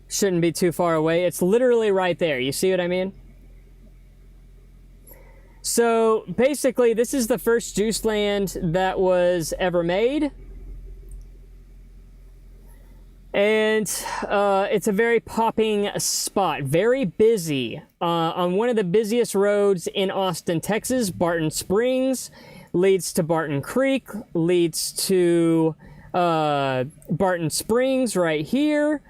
Shouldn't be too far away. It's literally right there. You see what I mean? So basically, this is the first JuiceLand that was ever made. And it's a very popping spot, very busy. On one of the busiest roads in Austin, Texas, Barton Springs, leads to Barton Creek, leads to Barton Springs right here,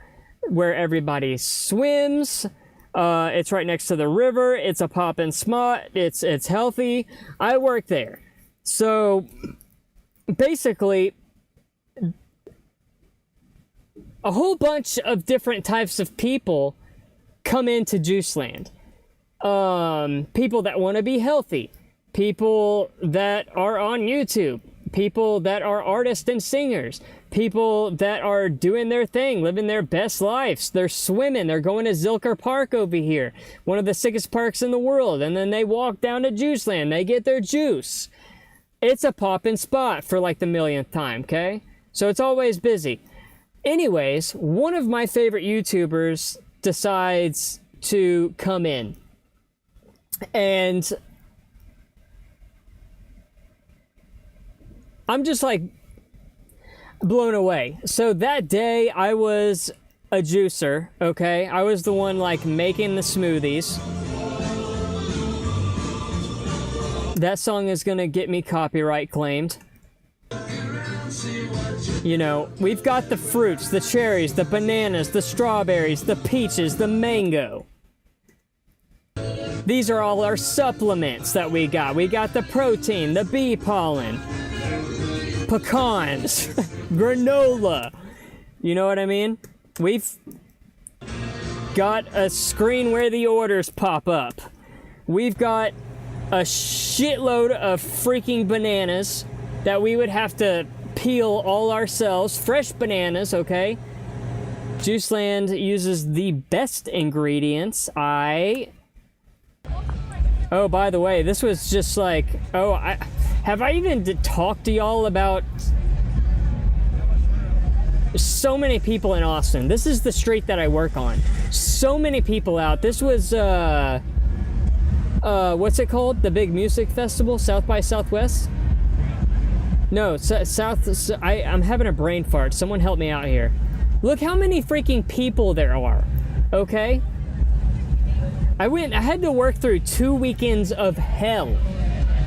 where everybody swims. It's right next to the river. It's a poppin' spot. It's healthy. I work there. So basically, a whole bunch of different types of people come into JuiceLand. People that want to be healthy, people that are on YouTube, people that are artists and singers, people that are doing their thing, living their best lives. They're swimming, they're going to Zilker Park over here, one of the sickest parks in the world, and then they walk down to JuiceLand, they get their juice. It's a poppin' spot for like the millionth time, okay? So it's always busy. Anyways, one of my favorite YouTubers decides to come in. And I'm just like blown away. So that day I was a juicer, okay? I was the one like making the smoothies. That song is gonna get me copyright claimed. You know, we've got the fruits, the cherries, the bananas, the strawberries, the peaches, the mango. These are all our supplements that we got. We got the protein, the bee pollen, pecans, granola. You know what I mean? We've got a screen where the orders pop up. We've got a shitload of freaking bananas that we would have to peel all ourselves. Fresh bananas, okay? JuiceLand uses the best ingredients. Oh, by the way, this was just like, have I even talked to y'all about so many people in Austin? This is the street that I work on. So many people out. This was, what's it called? The big music festival, South by Southwest? No, I'm having a brain fart. Someone help me out here. Look how many freaking people there are, okay? I had to work through 2 weekends of hell.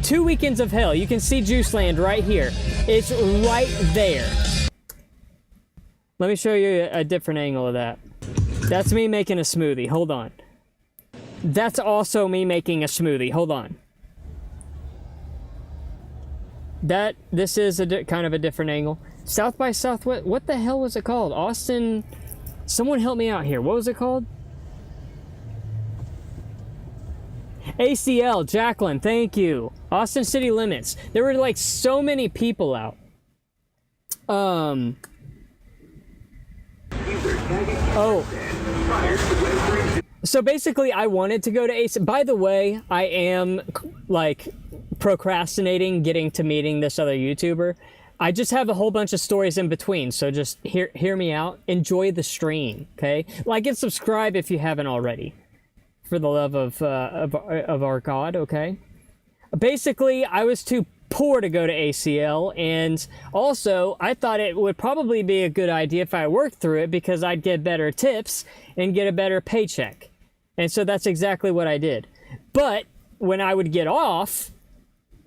2 weekends of hell. You can see JuiceLand right here. It's right there. Let me show you a different angle of that. That's me making a smoothie. Hold on. That's also me making a smoothie. Hold on. This is kind of a different angle. South by Southwest. What the hell was it called? Austin. Someone help me out here. What was it called? ACL, Jacqueline, thank you. Austin City Limits. There were like so many people out. So basically I wanted to go to ACL. By the way, I am like procrastinating getting to meeting this other YouTuber. I just have a whole bunch of stories in between, so just hear me out. Enjoy the stream, okay? Like and subscribe if you haven't already. For the love of our God, okay? Basically, I was too poor to go to ACL, and also, I thought it would probably be a good idea if I worked through it because I'd get better tips and get a better paycheck. And so that's exactly what I did. But when I would get off,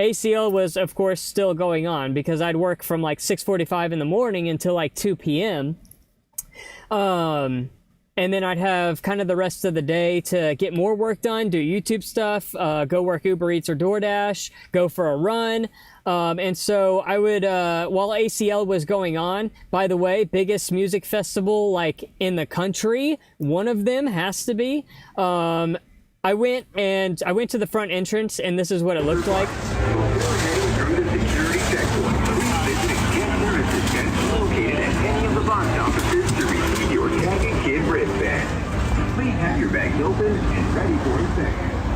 ACL was, of course, still going on because I'd work from like 6:45 in the morning until like 2 p.m. And then I'd have kind of the rest of the day to get more work done, do YouTube stuff, go work Uber Eats or DoorDash, go for a run. And so I would, while ACL was going on, by the way, biggest music festival like in the country, one of them has to be. I went to the front entrance and this is what it looked like.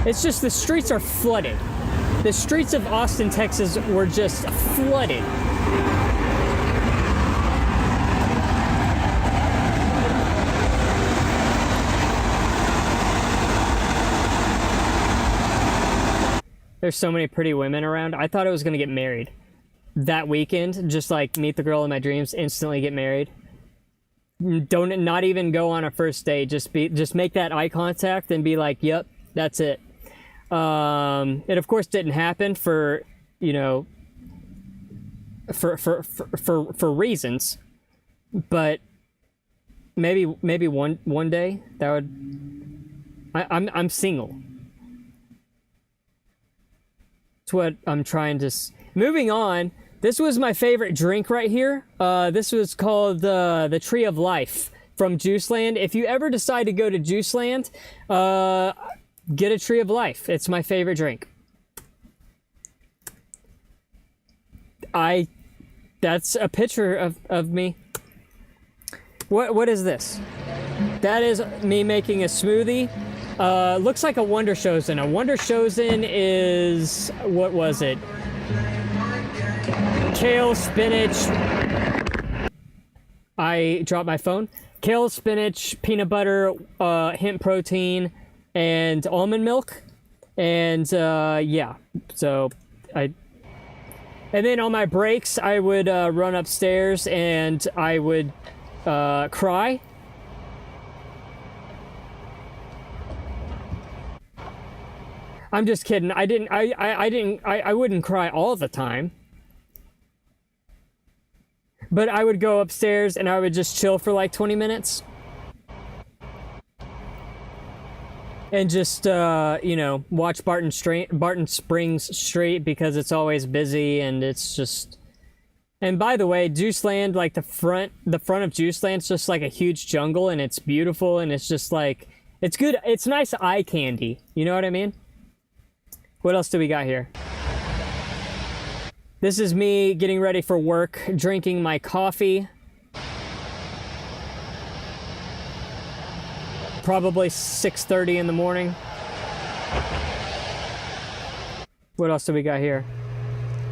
It's just the streets are flooded. The streets of Austin, Texas were just flooded. There's so many pretty women around. I thought I was gonna get married that weekend. Just like meet the girl of my dreams, instantly get married. Not even go on a first date. Just make that eye contact and be like, yep, that's it. It of course didn't happen for, you know, for reasons, but maybe one day that would. I'm single. That's what I'm trying to. Moving on. This was my favorite drink right here. This was called the Tree of Life from JuiceLand. If you ever decide to go to JuiceLand, get a Tree of Life. It's my favorite drink. That's a picture of me. What is this? That is me making a smoothie. Looks like a Wonder Chosen. A Wonder Chosen is, what was it? Kale, spinach. I dropped my phone. Kale, spinach, peanut butter, hemp protein, and almond milk. And yeah, so and then on my breaks, I would run upstairs and I would cry. I'm just kidding. I wouldn't cry all the time. But I would go upstairs and I would just chill for like 20 minutes. And just, you know, watch Barton Springs Street because it's always busy and it's just... And by the way, JuiceLand, like the front of JuiceLand's just like a huge jungle and it's beautiful and it's just like... It's good. It's nice eye candy. You know what I mean? What else do we got here? This is me getting ready for work, drinking my coffee. Probably 6:30 in the morning. What else do we got here?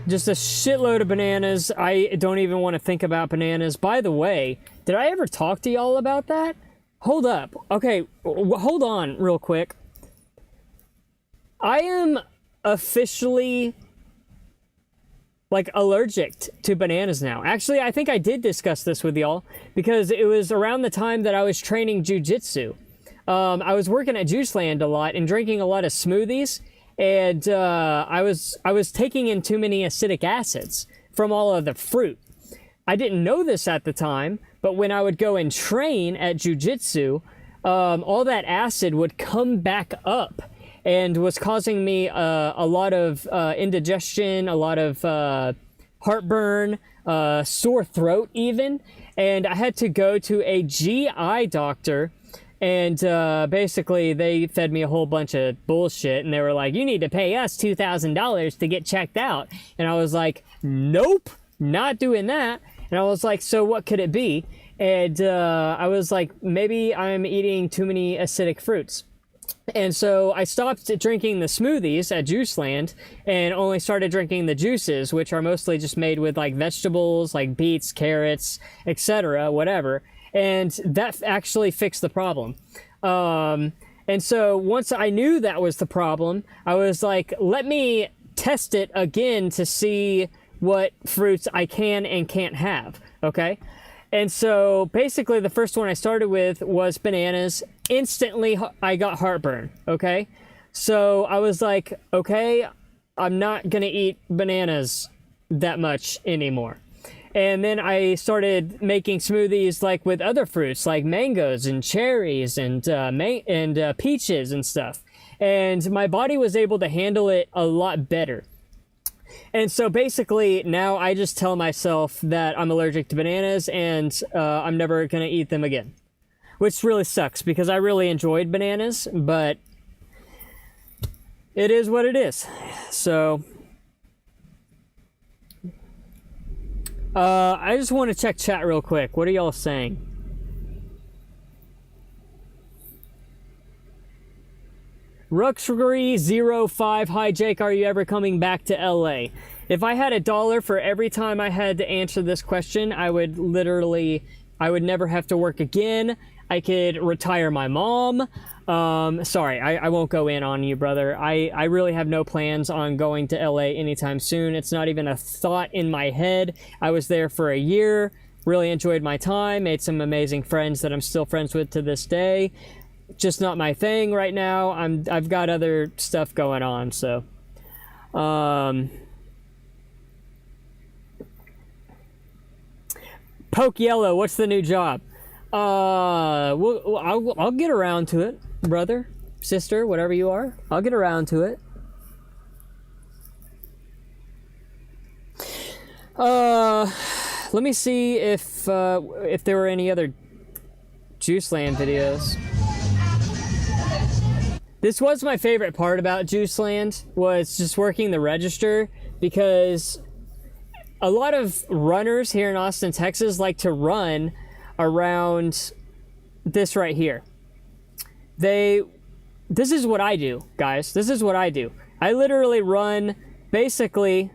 Just a shitload of bananas. I don't even want to think about bananas. By the way, did I ever talk to y'all about that? Hold up. Okay, hold on real quick. I am officially... like allergic to bananas now. Actually, I think I did discuss this with y'all because it was around the time that I was training jujitsu. I was working at JuiceLand a lot and drinking a lot of smoothies, and I was taking in too many acidic acids from all of the fruit. I didn't know this at the time, but when I would go and train at jujitsu, all that acid would come back up and was causing me a lot of indigestion, a lot of heartburn, sore throat even. And I had to go to a GI doctor, and basically they fed me a whole bunch of bullshit, and they were like, you need to pay us $2,000 to get checked out. And I was like, nope, not doing that. And I was like, so what could it be? And I was like, maybe I'm eating too many acidic fruits. And so I stopped drinking the smoothies at JuiceLand and only started drinking the juices, which are mostly just made with like vegetables, like beets, carrots, etc., whatever. And that actually fixed the problem. And so once I knew that was the problem, I was like, let me test it again to see what fruits I can and can't have, okay? And so basically the first one I started with was bananas. Instantly I got heartburn, okay? So I was like, okay, I'm not gonna eat bananas that much anymore. And then I started making smoothies like with other fruits like mangoes and cherries and peaches and stuff. And my body was able to handle it a lot better. And so basically now I just tell myself that I'm allergic to bananas and I'm never going to eat them again. Which really sucks because I really enjoyed bananas, but it is what it is. So I just want to check chat real quick. What are y'all saying? Ruxbury05, hi Jake, are you ever coming back to LA? If I had $1 for every time I had to answer this question, I would never have to work again. I could retire my mom. Sorry, I won't go in on you, brother. I really have no plans on going to LA anytime soon. It's not even a thought in my head. I was there for a year, really enjoyed my time, made some amazing friends that I'm still friends with to this day. Just not my thing right now. I've got other stuff going on, so Poke Yellow, what's the new job? I'll get around to it, brother, sister, whatever you are. I'll get around to it. Let me see if there were any other JuiceLand videos. This was my favorite part about JuiceLand, was just working the register, because a lot of runners here in Austin, Texas like to run around this right here. This is what I do, guys. This is what I do. I literally run basically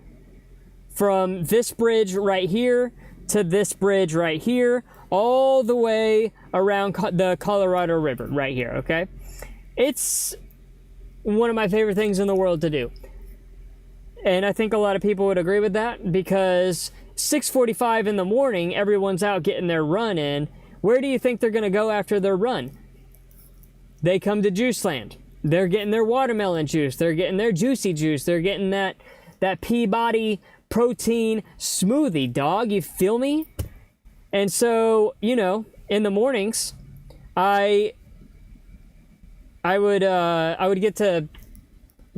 from this bridge right here to this bridge right here, all the way around the Colorado River right here, okay? It's one of my favorite things in the world to do. And I think a lot of people would agree with that, because 6:45 in the morning, everyone's out getting their run in. Where do you think they're going to go after their run? They come to JuiceLand. They're getting their watermelon juice. They're getting their juicy juice. They're getting that Peabody protein smoothie, dog. You feel me? And so, you know, in the mornings, I would get to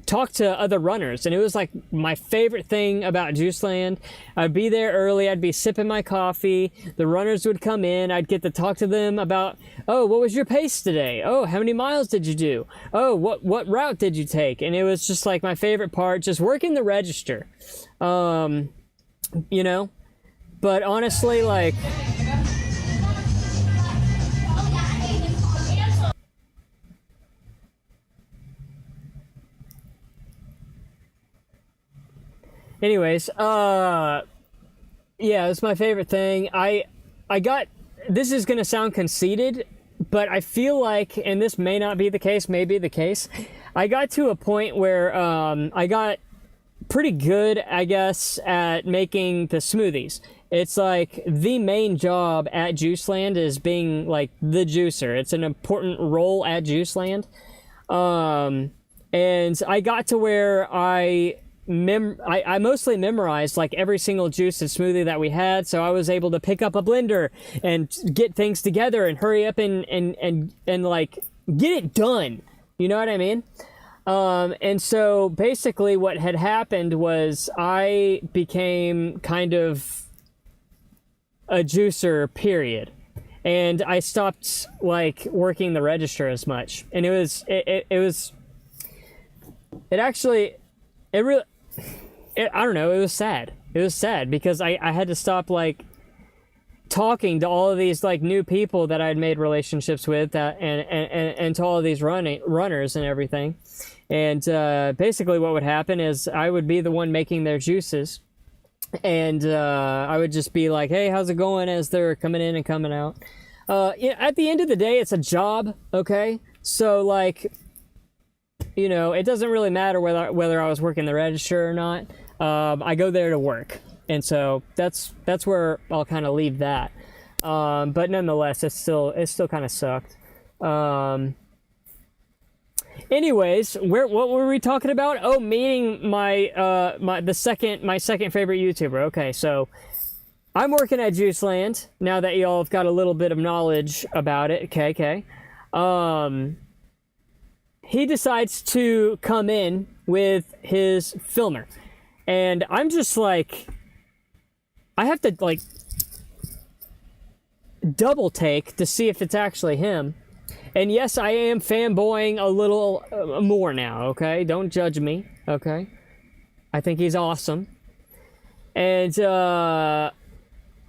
talk to other runners, and it was like my favorite thing about JuiceLand. I'd be there early, I'd be sipping my coffee, the runners would come in, I'd get to talk to them about, oh, what was your pace today? Oh, how many miles did you do? Oh, what route did you take? And it was just like my favorite part, just working the register. You know, but honestly, like, anyways, yeah, it's my favorite thing. I got, this is gonna sound conceited, but I feel like, and this may not be the case, may be the case, I got to a point where I got pretty good, I guess, at making the smoothies. It's like the main job at JuiceLand is being like the juicer. It's an important role at JuiceLand. And I got to where I mostly memorized like every single juice and smoothie that we had, so I was able to pick up a blender and get things together and hurry up and like get it done. You know what I mean? And so basically what had happened was I became kind of a juicer, period. And I stopped like working the register as much. And it was sad. It was sad because I had to stop like talking to all of these like new people that I'd made relationships with, and to all of these runners and everything. And basically what would happen is I would be the one making their juices, and I would just be like, hey, how's it going, as they're coming in and coming out. At the end of the day, it's a job, okay? So like, you know, it doesn't really matter whether I was working the register or not. I go there to work, and so that's where I'll kind of leave that. But nonetheless, it still kind of sucked. Anyways, what were we talking about? Oh, meeting my second favorite YouTuber. Okay, so I'm working at JuiceLand now that y'all have got a little bit of knowledge about it. Okay. He decides to come in with his filmer, and I'm just like, I have to like double take to see if it's actually him. And yes, I am fanboying a little more now, okay? Don't judge me, okay? I think he's awesome. And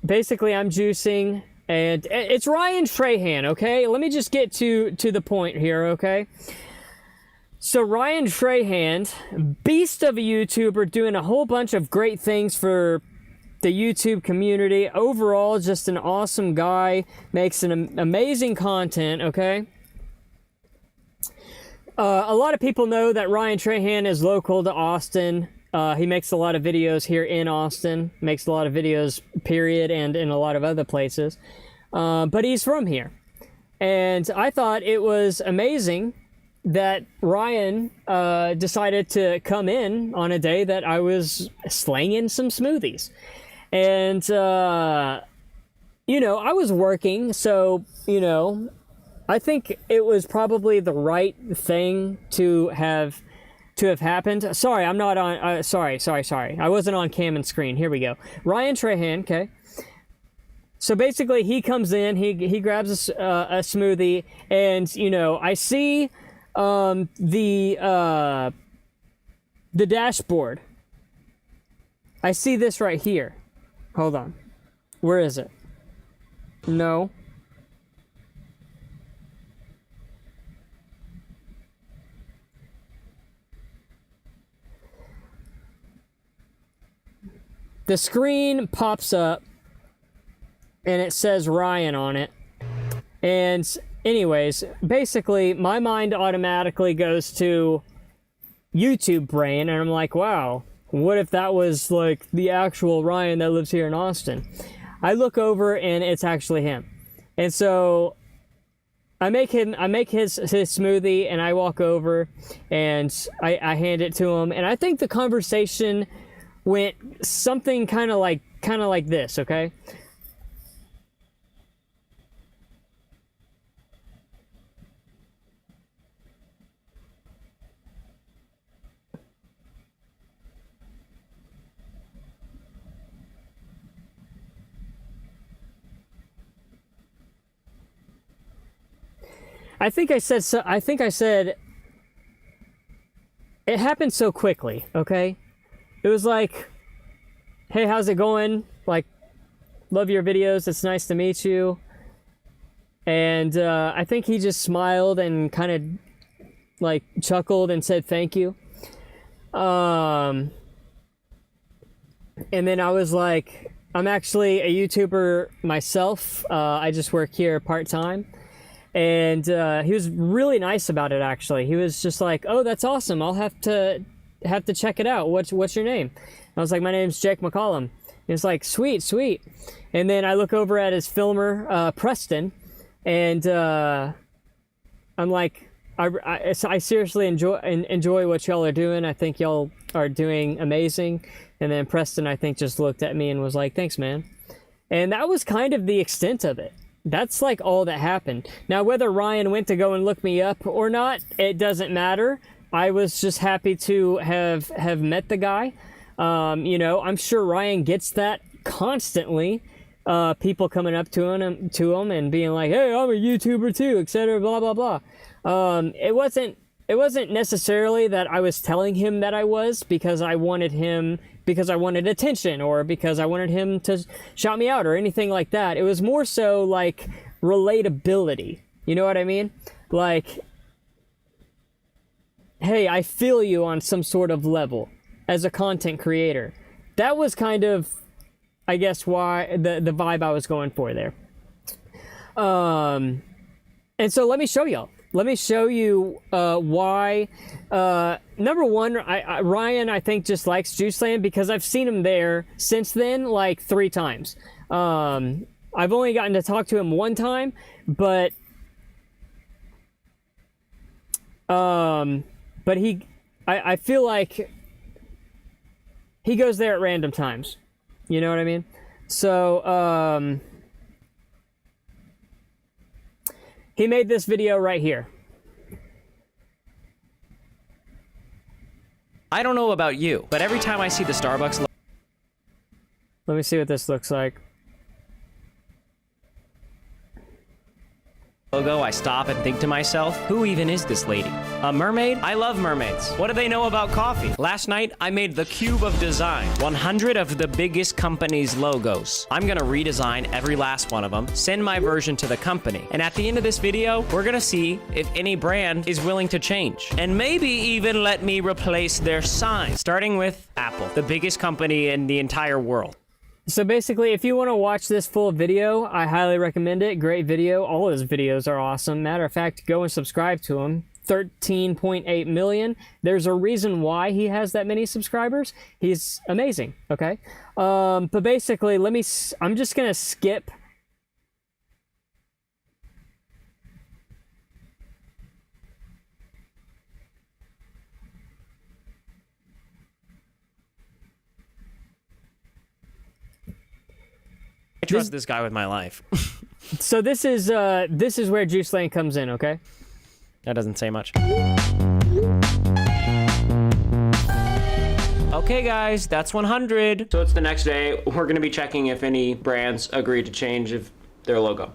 basically I'm juicing, and it's Ryan Trahan, okay? Let me just get to the point here, okay? So Ryan Trahan, beast of a YouTuber, doing a whole bunch of great things for the YouTube community. Overall, just an awesome guy, makes an amazing content, okay? A lot of people know that Ryan Trahan is local to Austin. He makes a lot of videos here in Austin, makes a lot of videos, period, and in a lot of other places. But he's from here. And I thought it was amazing that Ryan decided to come in on a day that I was slanging some smoothies. And you know, I was working, so, you know, I think it was probably the right thing to have happened. Sorry, I'm not on, sorry. I wasn't on cam and screen. Here we go. Ryan Trahan, okay. So basically, he comes in, he grabs a smoothie, and, you know, I see the dashboard. I see this right here. Hold on. Where is it? No. The screen pops up and it says Ryan on it. And anyways, basically my mind automatically goes to YouTube brain, and I'm like, wow, what if that was like the actual Ryan that lives here in Austin? I look over and it's actually him. And so I make his smoothie, and I walk over and I hand it to him, and I think the conversation went something kind of like this, okay? I think I said it happened so quickly, okay? It was like, hey, how's it going? Like, love your videos. It's nice to meet you. And I think he just smiled and kind of like chuckled and said thank you. And then I was like, I'm actually a YouTuber myself. I just work here part-time. And he was really nice about it, actually. He was just like, oh, that's awesome. I'll have to check it out. What's your name? I was like, my name's Jakeimccollum. He's like, sweet. And then I look over at his filmer, Preston, and I'm like, I seriously enjoy what y'all are doing. I think y'all are doing amazing. And then Preston, I think, just looked at me and was like, thanks, man. And that was kind of the extent of it. That's like all that happened. Now, whether Ryan went to go and look me up or not, it doesn't matter. I was just happy to have met the guy. You know, I'm sure Ryan gets that constantly. People coming up to him and being like, "Hey, I'm a YouTuber too," etc. Blah blah blah. It wasn't necessarily that I was telling him that I was because I wanted attention, or because I wanted him to shout me out or anything like that. It was more so like relatability. You know what I mean? Like, hey, I feel you on some sort of level as a content creator. That was kind of, I guess, why the vibe I was going for there. And so let me show y'all. Let me show you why. Number one, Ryan, I think, just likes JuiceLand because I've seen him there since then like 3 times. I've only gotten to talk to him 1 time, but I feel like he goes there at random times. You know what I mean? So, he made this video right here. I don't know about you, but every time I see the Starbucks Let me see what this looks like. logo, I stop and think to myself, who even is this lady? A mermaid? I love mermaids. What do they know about coffee? Last night, I made the cube of design, 100 of the biggest companies' logos. I'm gonna redesign every last one of them, send my version to the company, and at the end of this video, we're gonna see if any brand is willing to change, and maybe even let me replace their sign, starting with Apple, the biggest company in the entire world. So basically, if you want to watch this full video, I highly recommend it. Great video. All of his videos are awesome. Matter of fact, go and subscribe to him. 13.8 million. There's a reason why he has that many subscribers. He's amazing, okay? But basically, I'm just going to skip. I trust this guy with my life. So this is where JuiceLand comes in, okay? That doesn't say much. Okay, guys, that's 100. So it's the next day. We're gonna be checking if any brands agreed to change their logo.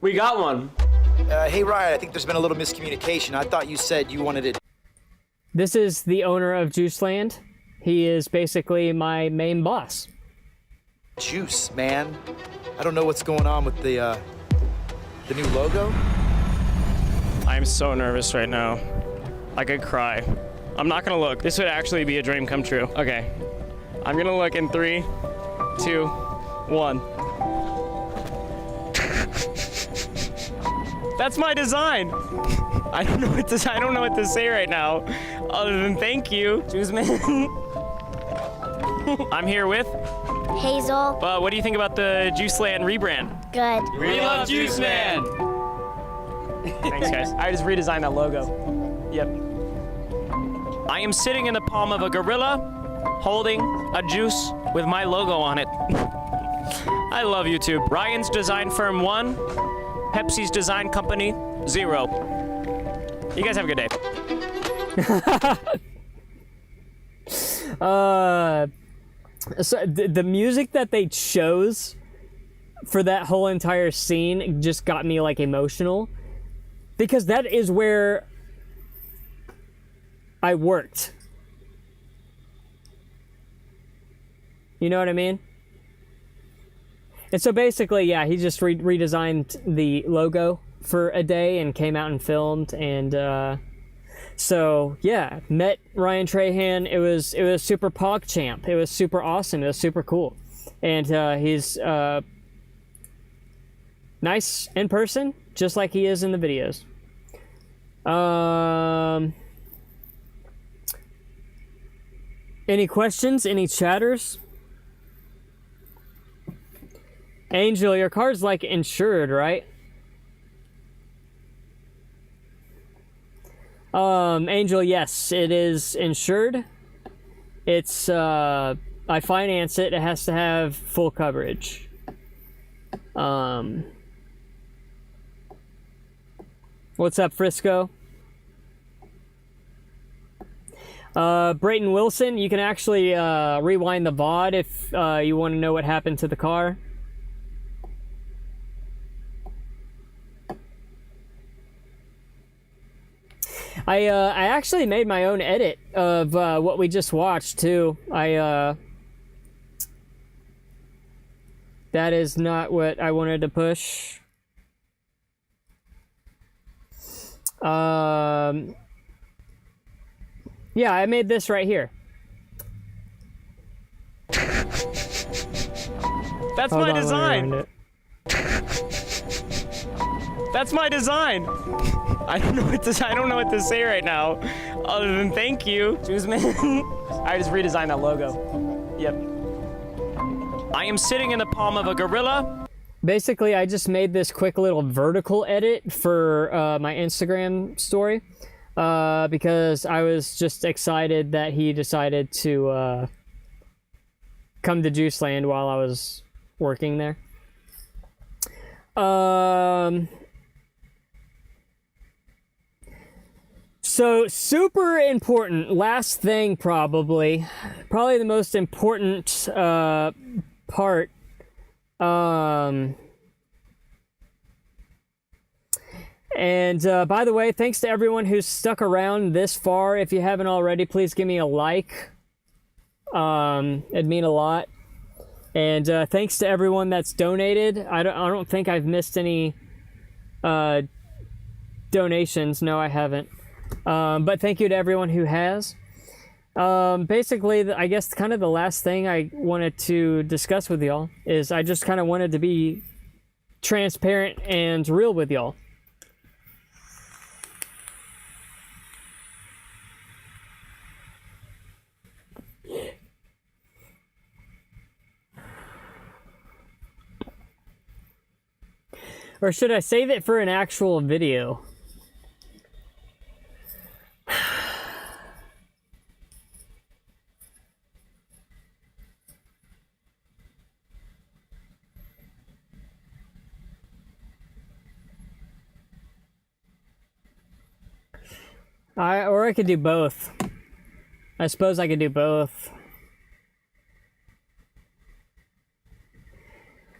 We got one. Hey, Ryan, I think there's been a little miscommunication. I thought you said you wanted it. This is the owner of JuiceLand. He is basically my main boss. Juice, man. I don't know what's going on with the new logo. I'm so nervous right now. I could cry. I'm not gonna look. This would actually be a dream come true. Okay. I'm gonna look in 3, 2, 1. That's my design. I don't know what to say right now, other than thank you, JuiceMan. I'm here with. Hazel. What do you think about the JuiceLand rebrand? Good. We love JuiceLand. Thanks, guys. I just redesigned that logo. Yep. I am sitting in the palm of a gorilla, holding a juice with my logo on it. I love YouTube. Ryan's design firm 1, Pepsi's design company 0. You guys have a good day. So the music that they chose for that whole entire scene just got me like emotional, because that is where I worked. You know what I mean? And so basically, yeah, he just redesigned the logo for a day and came out and filmed, and so yeah, met Ryan Trahan. It was super PogChamp. It was super awesome. It was super cool, and he's nice in person, just like he is in the videos. Any questions? Any chatters? Angel, your car's like insured, right? Angel, yes, it is insured. It's, I finance it. It has to have full coverage. What's up, Frisco? Brayton Wilson, you can actually rewind the VOD if you want to know what happened to the car. I actually made my own edit of what we just watched too. That is not what I wanted to push. Yeah, I made this right here. That's my design. That's my design. I don't know what to say right now, other than thank you, JuiceMan. I just redesigned that logo. Yep. I am sitting in the palm of a gorilla. Basically, I just made this quick little vertical edit for my Instagram story because I was just excited that he decided to come to JuiceLand while I was working there. So super important, last thing probably the most important part. And by the way, thanks to everyone who's stuck around this far. If you haven't already, please give me a like. It'd mean a lot. And thanks to everyone that's donated. I don't think I've missed any donations. No, I haven't. But thank you to everyone who has. Basically, I guess kind of the last thing I wanted to discuss with y'all is I just kind of wanted to be transparent and real with y'all. Or should I save it for an actual video? Or I could do both. I suppose I could do both.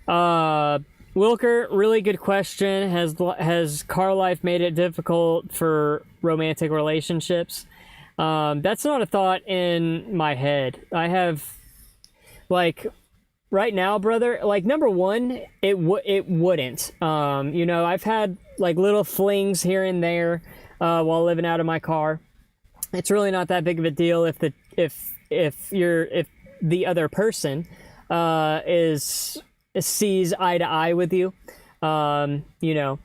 Wilker, really good question. Has car life made it difficult for romantic relationships? That's not a thought in my head. I have, like, right now, brother, like, number one, it wouldn't. You know, I've had, like, little flings here and there while living out of my car. It's really not that big of a deal if the other person sees eye to eye with you. You know,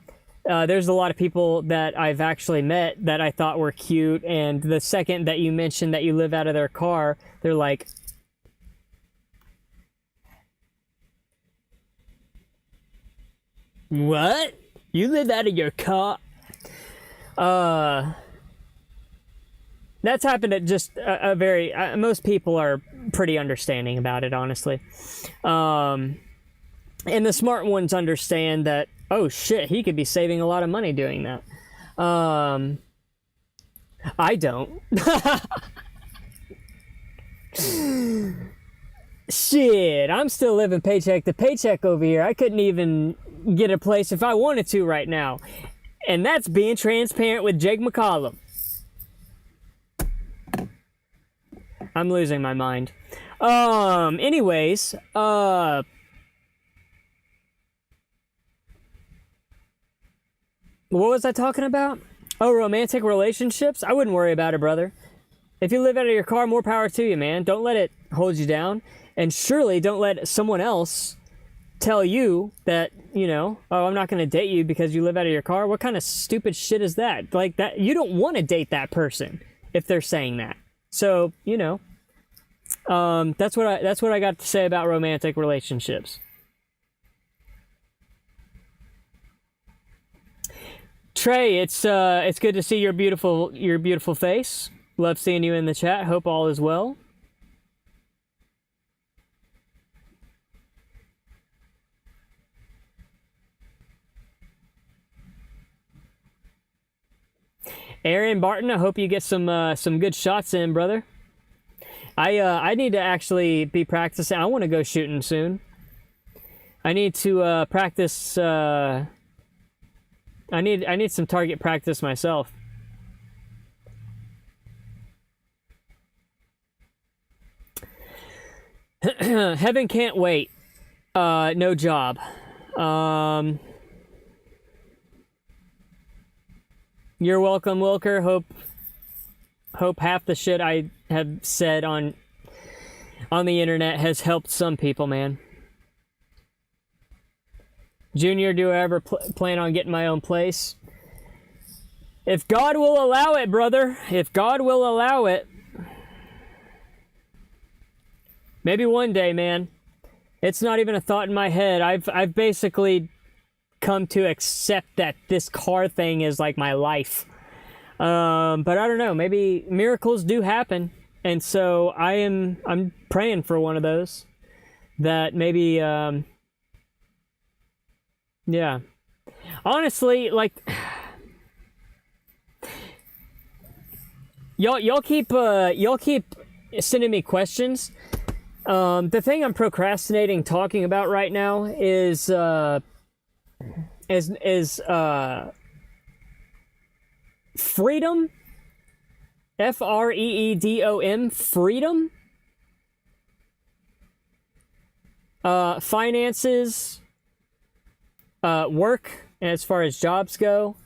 there's a lot of people that I've actually met that I thought were cute, and the second that you mentioned that you live out of their car, they're like, what? You live out of your car? That's happened at just a very... most people are pretty understanding about it, honestly. And the smart ones understand that, oh shit, he could be saving a lot of money doing that. I don't. Shit, I'm still living paycheck to paycheck over here. I couldn't even get a place if I wanted to right now. And that's being transparent with Jake McCollum. I'm losing my mind. Anyways, what was I talking about? Oh, romantic relationships? I wouldn't worry about it, brother. If you live out of your car, more power to you, man. Don't let it hold you down. And surely don't let someone else tell you that, you know, oh, I'm not going to date you because you live out of your car. What kind of stupid shit is that? Like, that, you don't want to date that person if they're saying that. So, you know, that's what I got to say about romantic relationships. Trey, it's good to see your beautiful face. Love seeing you in the chat. Hope all is well. Aaron Barton, I hope you get some good shots in, brother. I need to actually be practicing. I want to go shooting soon. I need to practice. I need some target practice myself. Heaven can't wait. No job. You're welcome, Wilker. Hope half the shit I have said on the internet has helped some people, man. Junior, do I ever plan on getting my own place? If God will allow it, brother. If God will allow it. Maybe one day, man. It's not even a thought in my head. I've basically come to accept that this car thing is like my life. But I don't know, maybe miracles do happen, and so I'm praying for one of those, that maybe yeah, honestly, like, y'all keep sending me questions. The thing I'm procrastinating talking about right now is freedom, Freedom, freedom, finances, work as far as jobs go,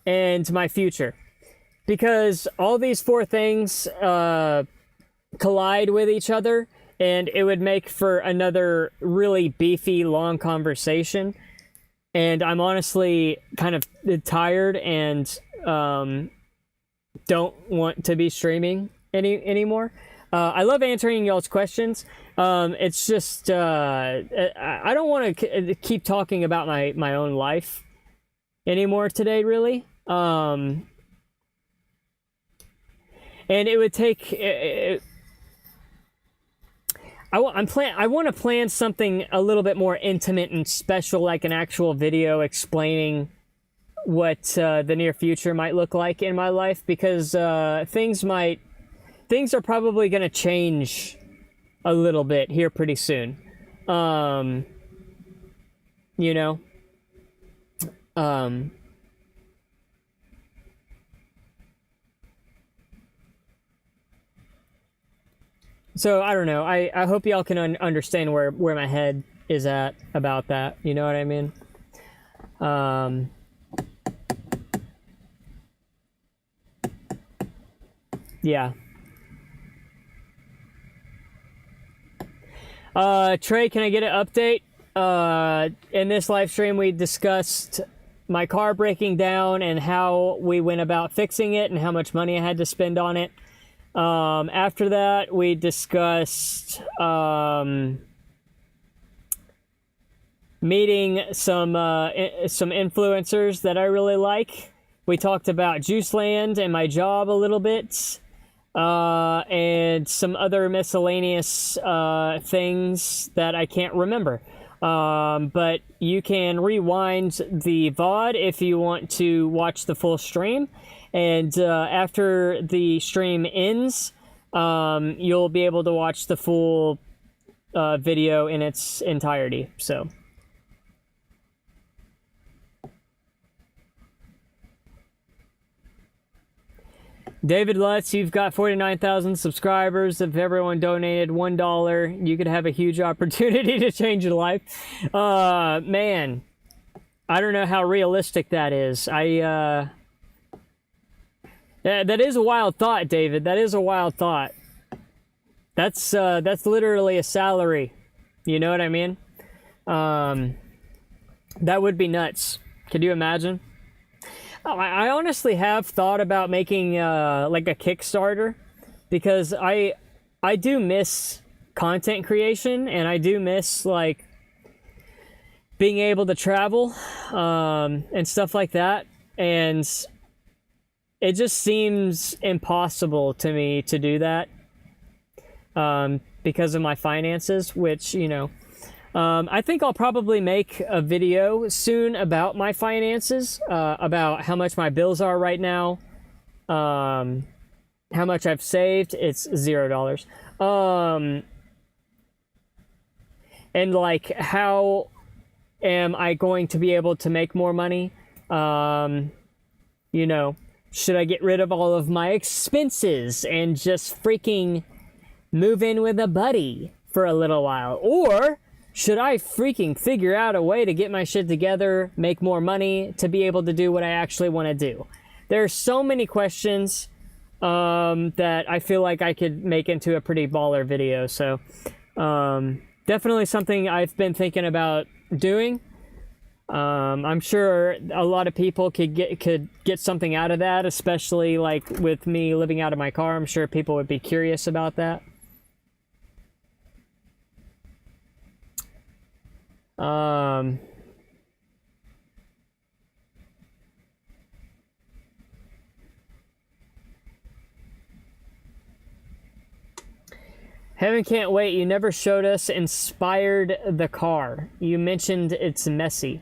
and my future, because all these four things collide with each other, and it would make for another really beefy, long conversation. And I'm honestly kind of tired and don't want to be streaming anymore. I love answering y'all's questions. It's just I don't want to keep talking about my own life anymore today, really. And it would take. I want to plan something a little bit more intimate and special, like an actual video explaining the near future might look like in my life, because things are probably going to change a little bit here pretty soon. You know, so I don't know. I hope y'all can understand where my head is at about that. You know what I mean? Yeah. Trey, can I get an update? In this live stream, we discussed my car breaking down and how we went about fixing it and how much money I had to spend on it. After that, we discussed meeting some influencers that I really like. We talked about JuiceLand and my job a little bit. And some other miscellaneous things that I can't remember. But you can rewind the VOD if you want to watch the full stream. And after the stream ends, you'll be able to watch the full video in its entirety. So. David Lutz, you've got 49,000 subscribers. If everyone donated $1, you could have a huge opportunity to change your life. Man, I don't know how realistic that is. That is a wild thought, David. That is a wild thought. That's literally a salary. You know what I mean? That would be nuts. Could you imagine? I honestly have thought about making like a Kickstarter, because I do miss content creation, and I do miss like being able to travel and stuff like that, and it just seems impossible to me to do that because of my finances, which, you know, I think I'll probably make a video soon about my finances, about how much my bills are right now, how much I've saved. It's $0. And like, how am I going to be able to make more money? You know, should I get rid of all of my expenses and just freaking move in with a buddy for a little while? Or should I freaking figure out a way to get my shit together, make more money, to be able to do what I actually want to do? There are so many questions that I feel like I could make into a pretty baller video. So definitely something I've been thinking about doing. I'm sure a lot of people could get something out of that, especially like with me living out of my car. I'm sure people would be curious about that. Heaven can't wait. You never showed us inspired the car. You mentioned it's messy.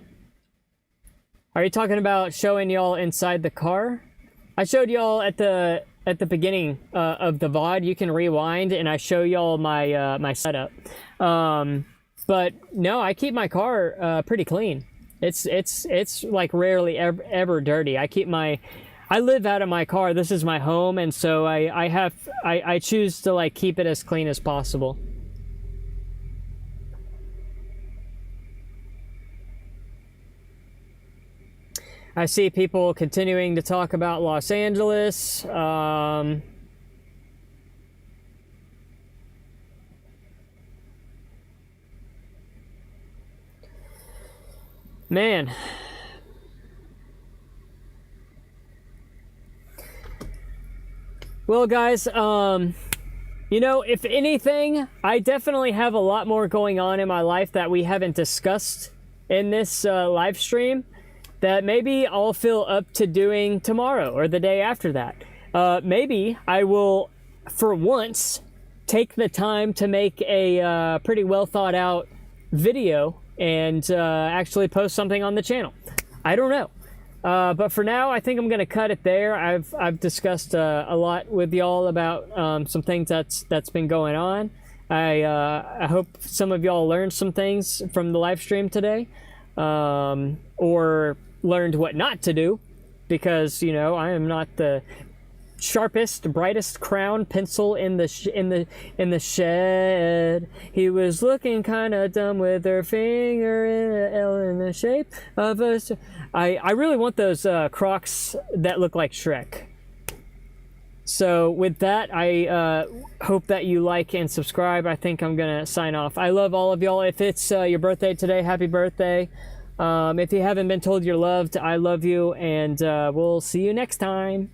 Are you talking about showing y'all inside the car? I showed y'all at the beginning of the VOD. You can rewind and I show y'all my my setup. But no, I keep my car pretty clean. It's like rarely ever dirty. I live out of my car. This is my home, and so I choose to like keep it as clean as possible. I see people continuing to talk about Los Angeles. Man. Well, guys, you know, if anything, I definitely have a lot more going on in my life that we haven't discussed in this live stream that maybe I'll feel up to doing tomorrow or the day after that. Maybe I will, for once, take the time to make a pretty well thought out video and actually post something on the channel. I don't know. But for now, I think I'm gonna cut it there. I've discussed a lot with y'all about some things that's been going on. I hope some of y'all learned some things from the live stream today, or learned what not to do, because I am not the sharpest, brightest crown pencil in the shed. He was looking kind of dumb with her finger in a L in the shape of a. I really want those Crocs that look like Shrek. So with that, I hope that you like and subscribe. I think I'm gonna sign off. I love all of y'all. If it's your birthday today, happy birthday. If you haven't been told you're loved, I love you, and we'll see you next time.